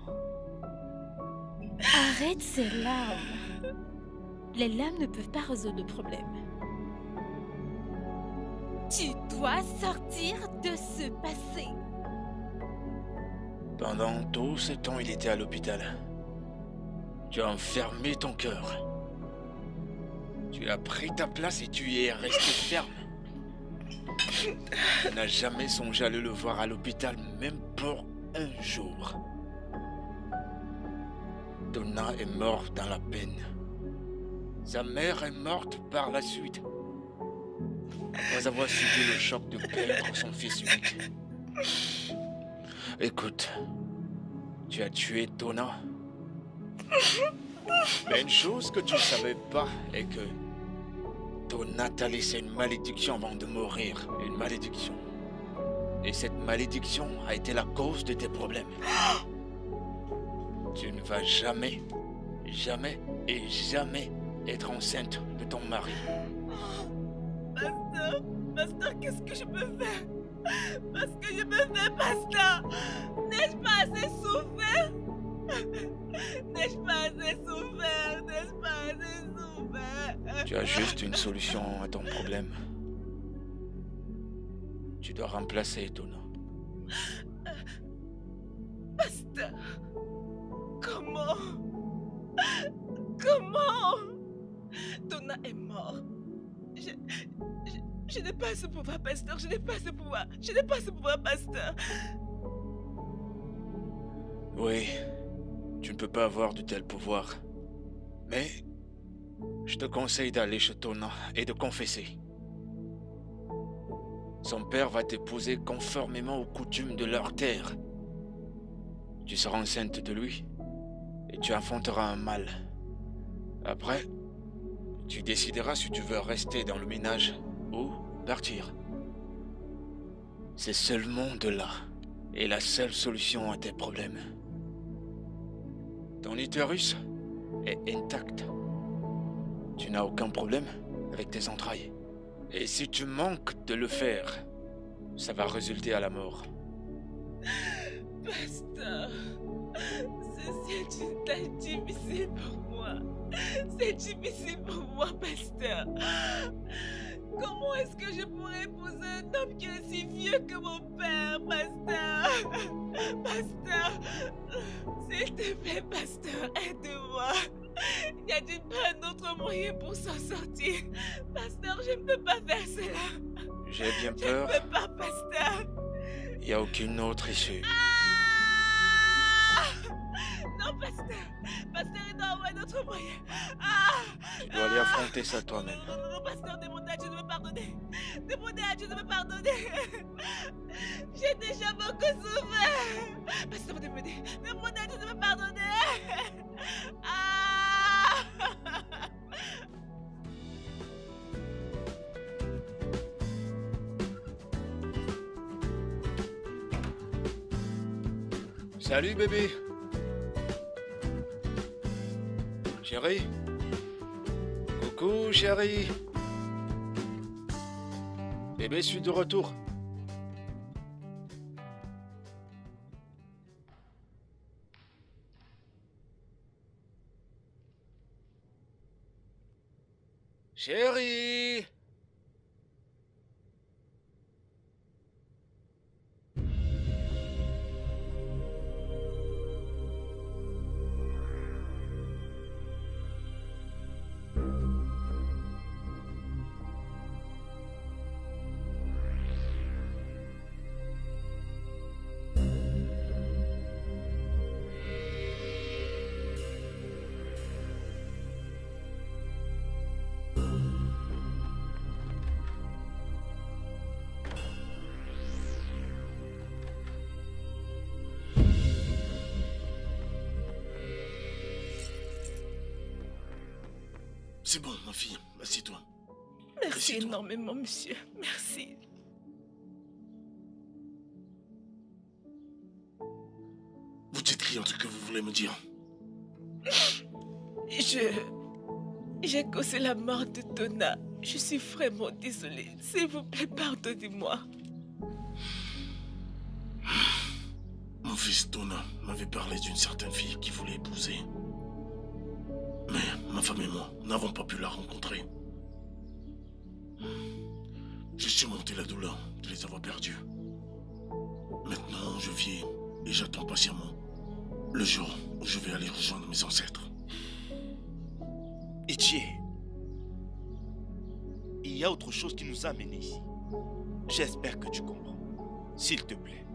Arrête ces larmes. Les larmes ne peuvent pas résoudre le problème. Tu dois sortir de ce passé. Pendant tout ce temps, il était à l'hôpital. Tu as enfermé ton cœur. Tu as pris ta place et tu y es resté ferme. Tu n'as jamais songé à le voir à l'hôpital, même pour un jour. Donna est morte dans la peine. Sa mère est morte par la suite. Après avoir subi le choc de perdre son fils unique. Écoute, tu as tué Tona. Mais une chose que tu ne savais pas est que Tona t'a laissé une malédiction avant de mourir. Une malédiction. Et cette malédiction a été la cause de tes problèmes. Tu ne vas jamais, jamais et jamais être enceinte de ton mari. Pasteur, qu'est-ce que je peux faire? Parce que je me fais, pasteur. N'ai-je pas assez souffert? N'ai-je pas assez souffert? N'ai-je pas assez souffert? Tu as juste une solution à ton problème. Tu dois remplacer Tona. Pasteur, comment? Comment? Tona est mort. Je n'ai pas ce pouvoir, pasteur. Je n'ai pas ce pouvoir. Je n'ai pas ce pouvoir, pasteur. Oui, tu ne peux pas avoir de tels pouvoirs. Mais je te conseille d'aller chez Tona et de confesser. Son père va t'épouser conformément aux coutumes de leur terre. Tu seras enceinte de lui et tu enfanteras un mâle. Après, tu décideras si tu veux rester dans le ménage ou partir. C'est seulement de là est la seule solution à tes problèmes. Ton utérus est intact. Tu n'as aucun problème avec tes entrailles. Et si tu manques de le faire, ça va résulter à la mort. Pasteur, c'est une tâche difficile pour moi. C'est difficile pour moi, pasteur. Comment est-ce que je pourrais épouser un homme qui est aussi vieux que mon père, pasteur? Pasteur, s'il te plaît, pasteur, aide-moi. N'y a-t-il pas un autre moyen pour s'en sortir? Pasteur, je ne peux pas faire cela. J'ai bien peur. Je ne peux pas, pasteur. Il n'y a aucune autre issue. Non, pasteur. Pasteur, il doit y avoir un autre moyen. Tu dois aller affronter ça toi-même. Non, pasteur, demandez à Dieu de me pardonner. Demandez à Dieu de me pardonner. J'ai déjà beaucoup souffert. Pasteur, demandez à Dieu de me pardonner. Salut bébé. Chérie. Coucou chérie. Bébé, je suis de retour. Chérie. C'est bon, ma fille, assieds-toi. Merci énormément, monsieur. Merci. Vous dites rien de ce que vous voulez me dire. J'ai causé la mort de Tona. Je suis vraiment désolée. S'il vous plaît, pardonnez-moi. Mon fils Tona m'avait parlé d'une certaine fille qu'il voulait épouser. Mais ma femme et moi n'avons pas pu la rencontrer. J'ai surmonté la douleur de les avoir perdus. Maintenant, je vis et j'attends patiemment le jour où je vais aller rejoindre mes ancêtres. Ichie, il y a autre chose qui nous a amenés ici. J'espère que tu comprends. S'il te plaît.